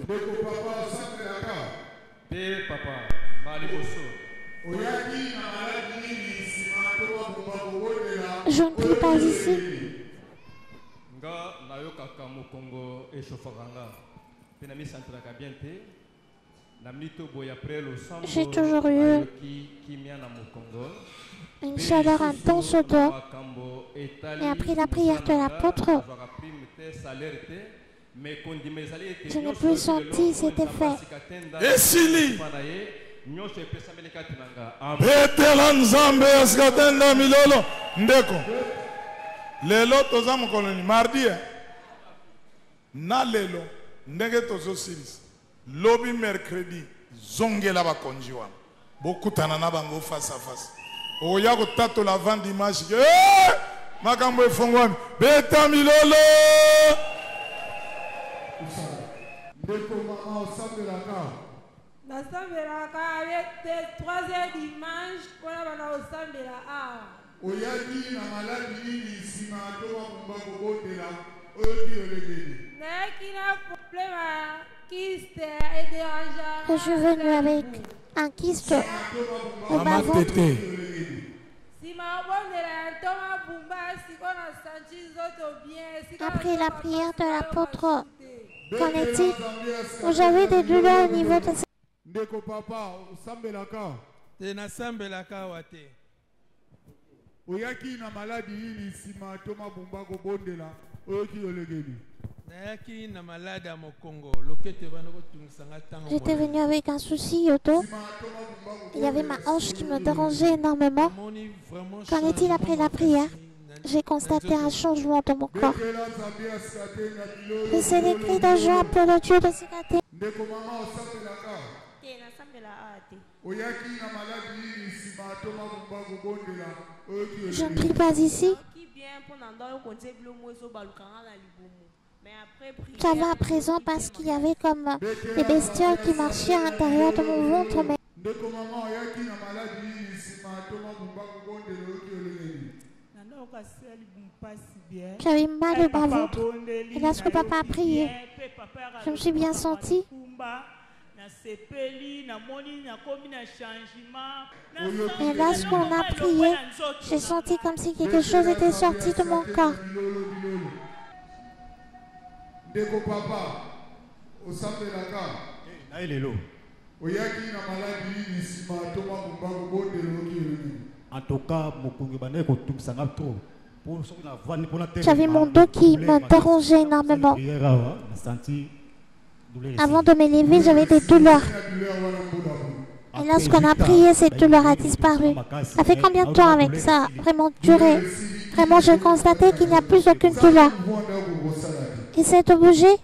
Speaker 7: Je ne prie pas ici. J'ai toujours eu une chaleur intense dehors. Et après la prière de l'apôtre, je n'ai plus senti cet effet.
Speaker 6: Et Sili Betela Nzambe askatenda milolo ndeko. Lelo toza mokoloni mardi na lelo ndenge tozo silis. Lobi mercredi zongela bakonji wana. Bokutana na bango face à face. Oya ko tato la vente dimanche. Makambo efongwami. Beta milolo.
Speaker 9: Ndeko mama osambelaka. Nasambelaka avec 3h dimanche pour bana osambela awa. Oyaki na maladi nini sima to bakumba kobotela oyo kiolekeli. Nayaki na problème à kyste et dérangeant.
Speaker 7: Je suis venue avec un kyste au bas-ventre. Après la prière de l'apôtre, qu'en est-il? J'avais des douleurs au niveau de sa...
Speaker 9: Ndeko papa, osambelaka.
Speaker 10: Nasambelaka wate.
Speaker 9: Oyaki na maladi hili sima toma bumba kobondela oyoki olegeli.
Speaker 10: Nayaki na maladi ya mokongo.
Speaker 7: J'étais venu avec un souci au dos. Il y avait ma hanche qui me dérangeait énormément. Qu'en est-il après la prière? J'ai constaté un changement dans mon corps. Et c'est les cris de joie pour le Dieu de Sikate. Je ne prie pas ici. Ça va à présent parce qu'il y avait comme des bestioles qui marchaient à l'intérieur de mon ventre. Mais... J'avais mal au bas-ventre. Et lorsque papa a prié, je me suis bien sentie. Et lorsqu'on a prié, j'ai senti comme si quelque chose était sorti de mon corps. J'avais mon dos qui me dérangeait énormément. Avant de me lever, j'avais des douleurs. Et lorsqu'on a prié, cette douleur a disparu. Ça fait combien de temps avec ça? Vraiment duré. Vraiment, j'ai constaté qu'il n'y a plus aucune douleur. Essaie de bouger.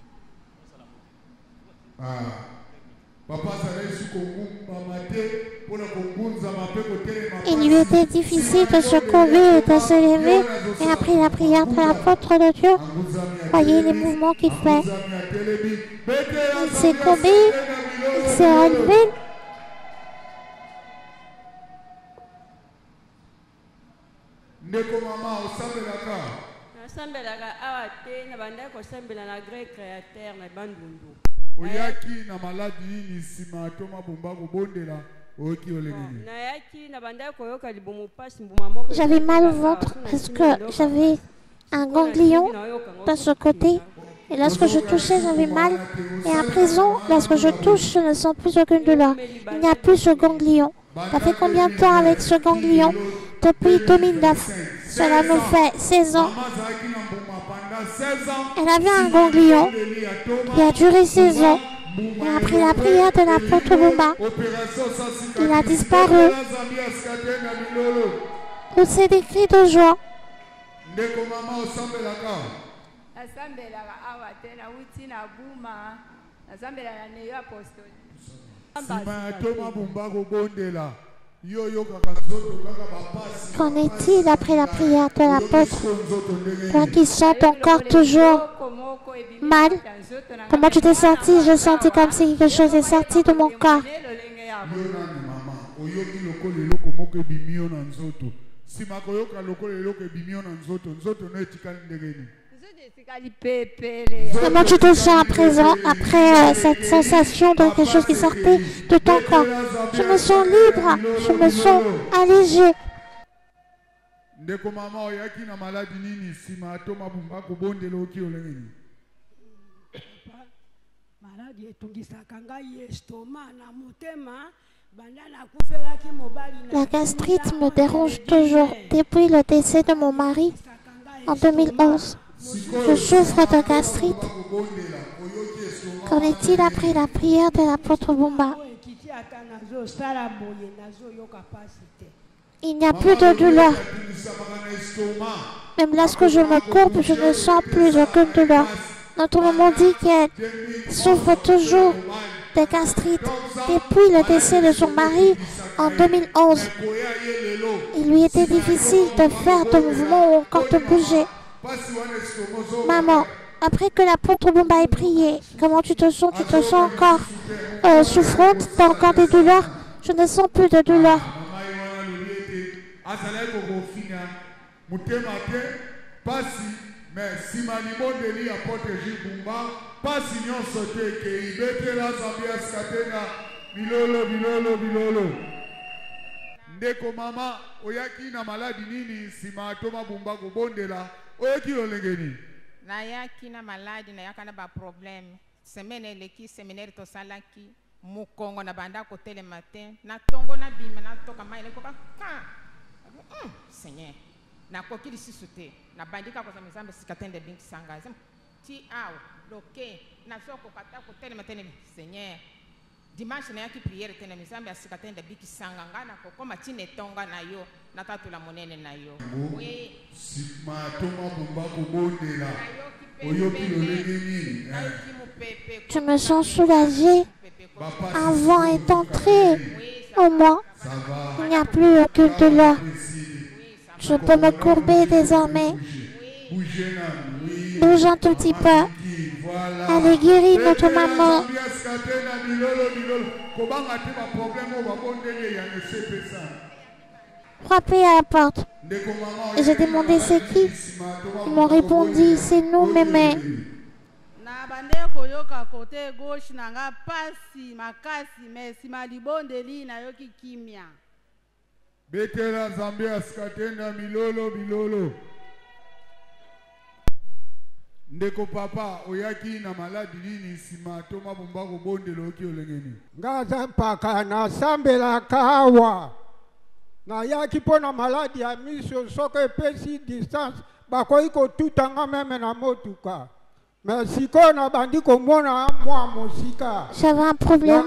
Speaker 7: Il lui était difficile de se courbir et de se lever. Et après la prière de l'apôtre de Dieu, voyez les mouvements qu'il fait. Il s'est courbé, il s'est relevé. J'avais mal au ventre parce que j'avais un ganglion de ce côté. Et lorsque je touchais, j'avais mal. Et à présent, lorsque je touche, je ne sens plus aucune douleur. Il n'y a plus ce ganglion. Ça fait combien de temps avec ce ganglion? Depuis 2009. Cela nous fait 16 ans. Elle avait un ganglion qui a duré 16 ans. Et après la prière de l'apôtre Bumba, il a disparu. Tous ces cris de joie. Qu'en est-il après la prière de l'apôtre? Toi qui sens ton corps toujours mal, comment tu t'es senti? Je sentis comme si quelque chose est sorti de mon corps. Comment tu te sens à présent après cette sensation de quelque chose qui sortait de ton corps? Je me sens libre, je me sens allégé. La gastrite me dérange toujours depuis le décès de mon mari en 2011. Je souffre de gastrite. Qu'en est-il après la prière de l'apôtre Bumba? Il n'y a plus de douleur. Même lorsque je me courbe, je ne sens plus aucune douleur. Notre maman dit qu'elle souffre toujours de gastrite depuis le décès de son mari en 2011. Il lui était difficile de faire de mouvements ou encore de bouger. Maman, après que l'apôtre Bumba ait prié, comment tu te sens? Tu te sens encore souffrante? Tu as encore des douleurs? Je ne sens plus de douleur.
Speaker 9: Mais si malibondeli apôtre Jibumba, pas signon sauté que ibetela zambia skatena bilolo. Ndeko mama oyaki na maladi nini sima atoma Bumba kobondela oyaki olengeni.
Speaker 11: Na yaki na maladi na yakana ba problème. Semaine eleki séminaire to salaki mukongo na banda ko tele matin na tongo na bima na toka mai ko ka. Seigneur. Na kokili sisute na bandika kwa mizambe sikatende binti sanga ti au loke na soko kata ko tele matene Seigneur dimanche na yaki prière tena mizambe sikatende binti sanga ngana ko koma tine tonga na yo na tatu la monene na yo oui
Speaker 9: sima toma Bumba ko bondela oyoki lolengeni.
Speaker 7: Je me sens soulagée. Un vent est entré au moi. Il n'y a plus aucune douleur. Je peux me courber désormais. Bouge un tout petit peu. Elle est guérie, notre maman. Frappez à la porte. Et j'ai demandé c'est qui? Ils m'ont répondu c'est nous, mémé.
Speaker 9: Betela Zambia skatenda bilolo. Ndeko papa oyaki na maladi nini sima toma Bumba ko bondelo ki olengeni.
Speaker 12: Ngaza mpaka na sambela kawa. Na yaki pona maladi ya miso soke pesi distance bako iko tutanga meme na motuka.
Speaker 7: J'avais un problème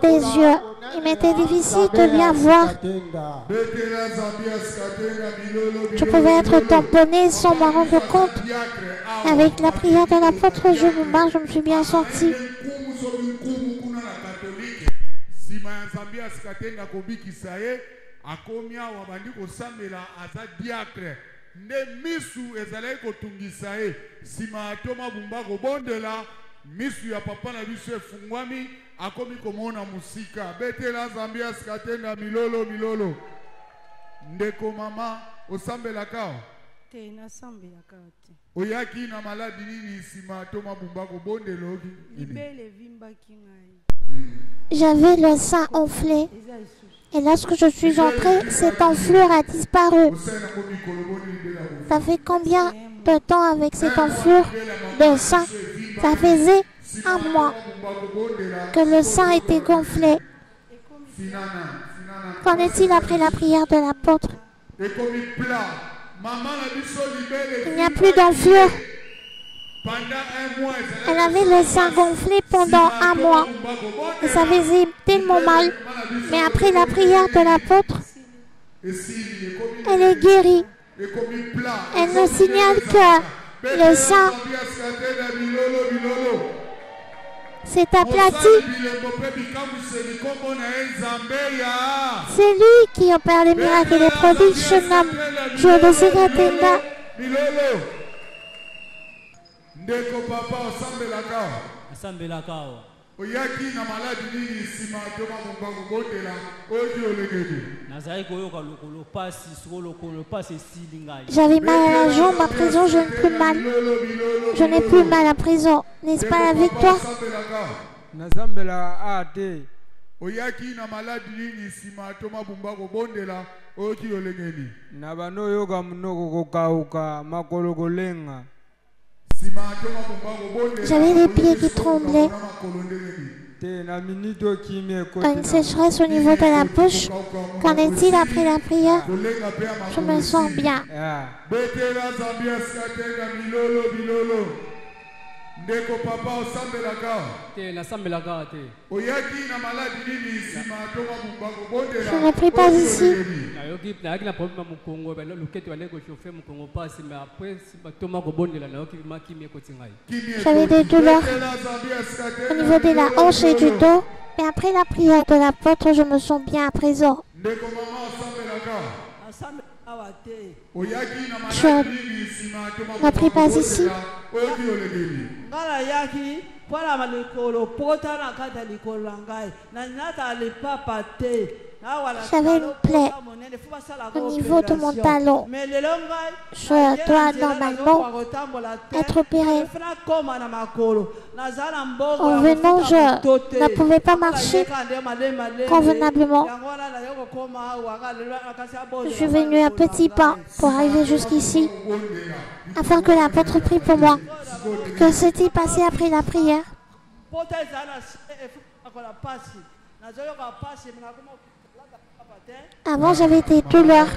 Speaker 7: des yeux. Il m'était difficile de bien voir. Je pouvais être tamponné sans m'en rendre compte. Avec la prière de l'apôtre Jibumba, je me suis bien senti.
Speaker 9: Ne misu ezalai kotungisa e sima atoma Bumba kobondela misu ya papa na biso efungwami akomi komona musika betela Zambia skatenda milolo ndeko mama osambelaka
Speaker 13: te na sambelaka te
Speaker 9: oyaki na maladi nini sima atoma Bumba kobondela oki
Speaker 13: libele vimbaki ngai.
Speaker 7: J'avais le sein enflé. Et lorsque je suis entrée, cette enflure a disparu. Ça fait combien de temps avec cette enflure de sang? Ça faisait un mois que le sang était gonflé. Qu'en est-il après la prière de l'apôtre? Il n'y a plus d'enflure. Elle avait le sein gonflé pendant un mois. Et ça faisait tellement mal. Mais après la prière de l'apôtre, elle est guérie. Elle nous signale que le sang s'est aplati. C'est lui qui opère les miracles et les prodiges, je nomme Dieu de Sekatenda. J'avais mal à la jambe, à présent je n'ai plus mal. Je n'ai plus mal à présent. N'est-ce pas la victoire? J'avais les pieds qui tremblaient. Une sécheresse au niveau de la bouche. Qu'en est-il après la prière? Je me sens bien. Je ne prie pas ici. J'avais des douleurs au niveau de la hanche et du dos, mais après la prière de l'apôtre, je me sens bien à présent. Je ne prie pas ici. J'avais une plaie au niveau de mon talon. Je dois normalement être opérée. En venant, je ne pouvais pas marcher convenablement. Je suis venue à petits pas pour arriver jusqu'ici, afin que l'apôtre prie pour moi. Que s'est-il passé après la prière? Avant, j'avais des douleurs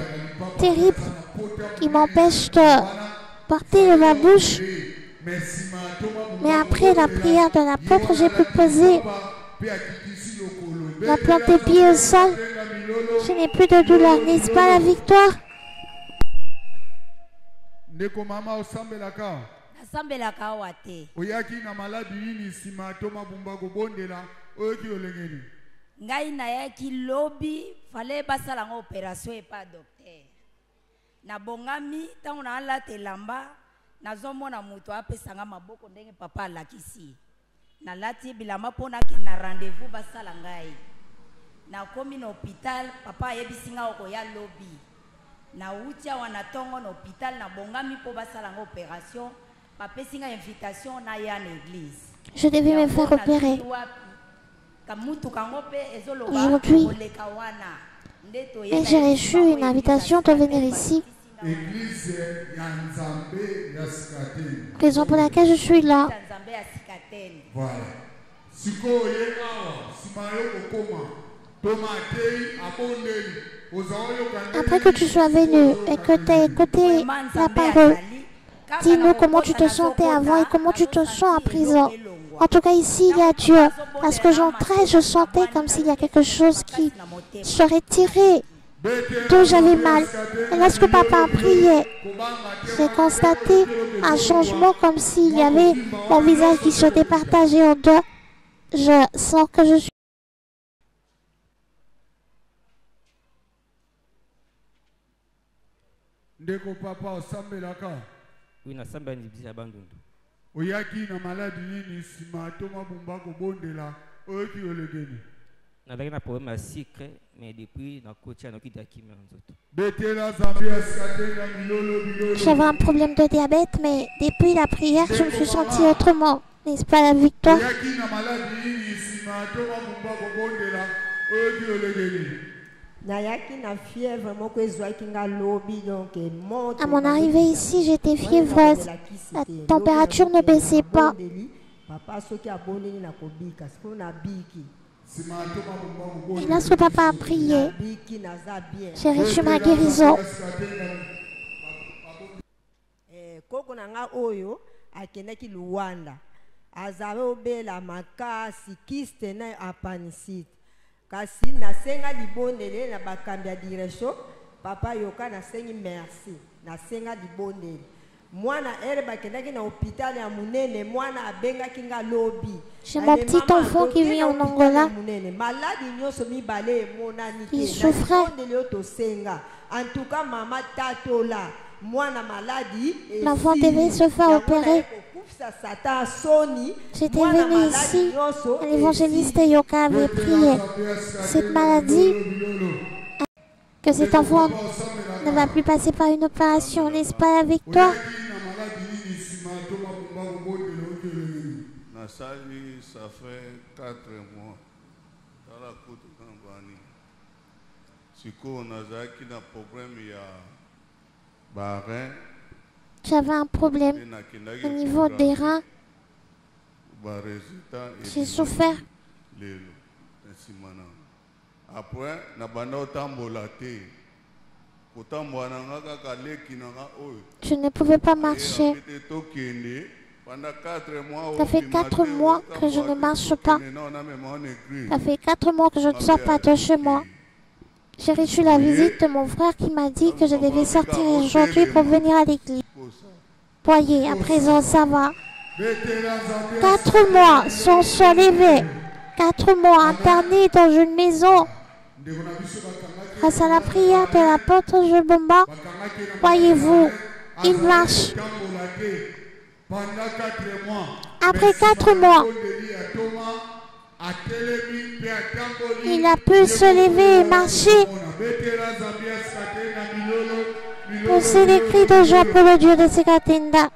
Speaker 7: terribles qui m'empêchent de porter ma bouche. Mais après la prière de l'apôtre, j'ai pu poser la plante des pieds au sol. Je n'ai plus de douleur. N'est-ce pas la victoire?
Speaker 14: Ngai nayaki lobi fale basala nga opération et pas docteur. Na bongami tango na alate lamba nazomona mutu apesanga maboko ndenge papa alakisi. Na lati bilamba pona ke na rendez-vous basala ngai. Na komi na hôpital papa yebisinga oko ya lobi. Na utia wana tongo na hôpital na bongami po basala nga opération. Papesinga invitation na ya na église.
Speaker 7: Je devais me faire opérer. Aujourd'hui, et j'ai reçu une invitation de venir ici. Raison pour laquelle je suis là. Après que tu sois venu et que tu aies écouté la parole, dis-nous comment tu te sentais avant et comment tu te sens à présent. En tout cas, ici, il y a Dieu. Parce que j'entrais, je sentais comme s'il y a quelque chose qui serait tiré, d'où j'avais mal. Et lorsque papa a prié, j'ai constaté un changement comme s'il y avait mon visage qui se départageait en deux. Je sens que je suis...
Speaker 9: Oyaki na maladi nini sima toma bumba ko bondela oyoki olegeni.
Speaker 15: Nabaki na problème à sucre mais depuis na kotia na kitaki manzoto.
Speaker 9: Betela Zambia skatenga milolo bilolo.
Speaker 7: J'avais un problème de diabète mais depuis la prière je me suis sentie autrement. N'est-ce pas la victoire?
Speaker 9: Oyaki na maladi nini sima toma bumba ko bondela oyoki olegeni.
Speaker 7: À mon arrivée ici, j'étais fiévreuse. La température ne baissait pas. Et lorsque papa a prié, j'ai reçu ma guérison.
Speaker 16: Kasi nasenga libondele na bakambi ya direction papa yoka nasengi merci nasenga libondele
Speaker 7: J'ai mon petit enfant qui vit en Angola. Il souffrait. L'enfant devait se faire opérer. J'étais venu ici. L'évangéliste Yoka avait prié. Cette maladie, que cet enfant ne va plus passer par une opération, n'est-ce pas, la victoire?
Speaker 17: Ça fait 4 mois.
Speaker 7: J'avais un problème au niveau des reins. J'ai souffert.
Speaker 17: Après,
Speaker 7: je ne pouvais pas marcher. Ça fait 4 mois que je ne marche pas. Ça fait 4 mois que je ne sors pas de chez moi. J'ai reçu la visite de mon frère qui m'a dit que je devais sortir aujourd'hui pour venir à l'église. Voyez, à présent ça va. 4 mois sans se lever. 4 mois internés dans une maison. Grâce à la prière de l'apôtre Jebomba, voyez-vous, il marche. Après 4 mois, il a pu se lever et marcher. Pousser les cris de joie pour le Dieu de Sekatenda.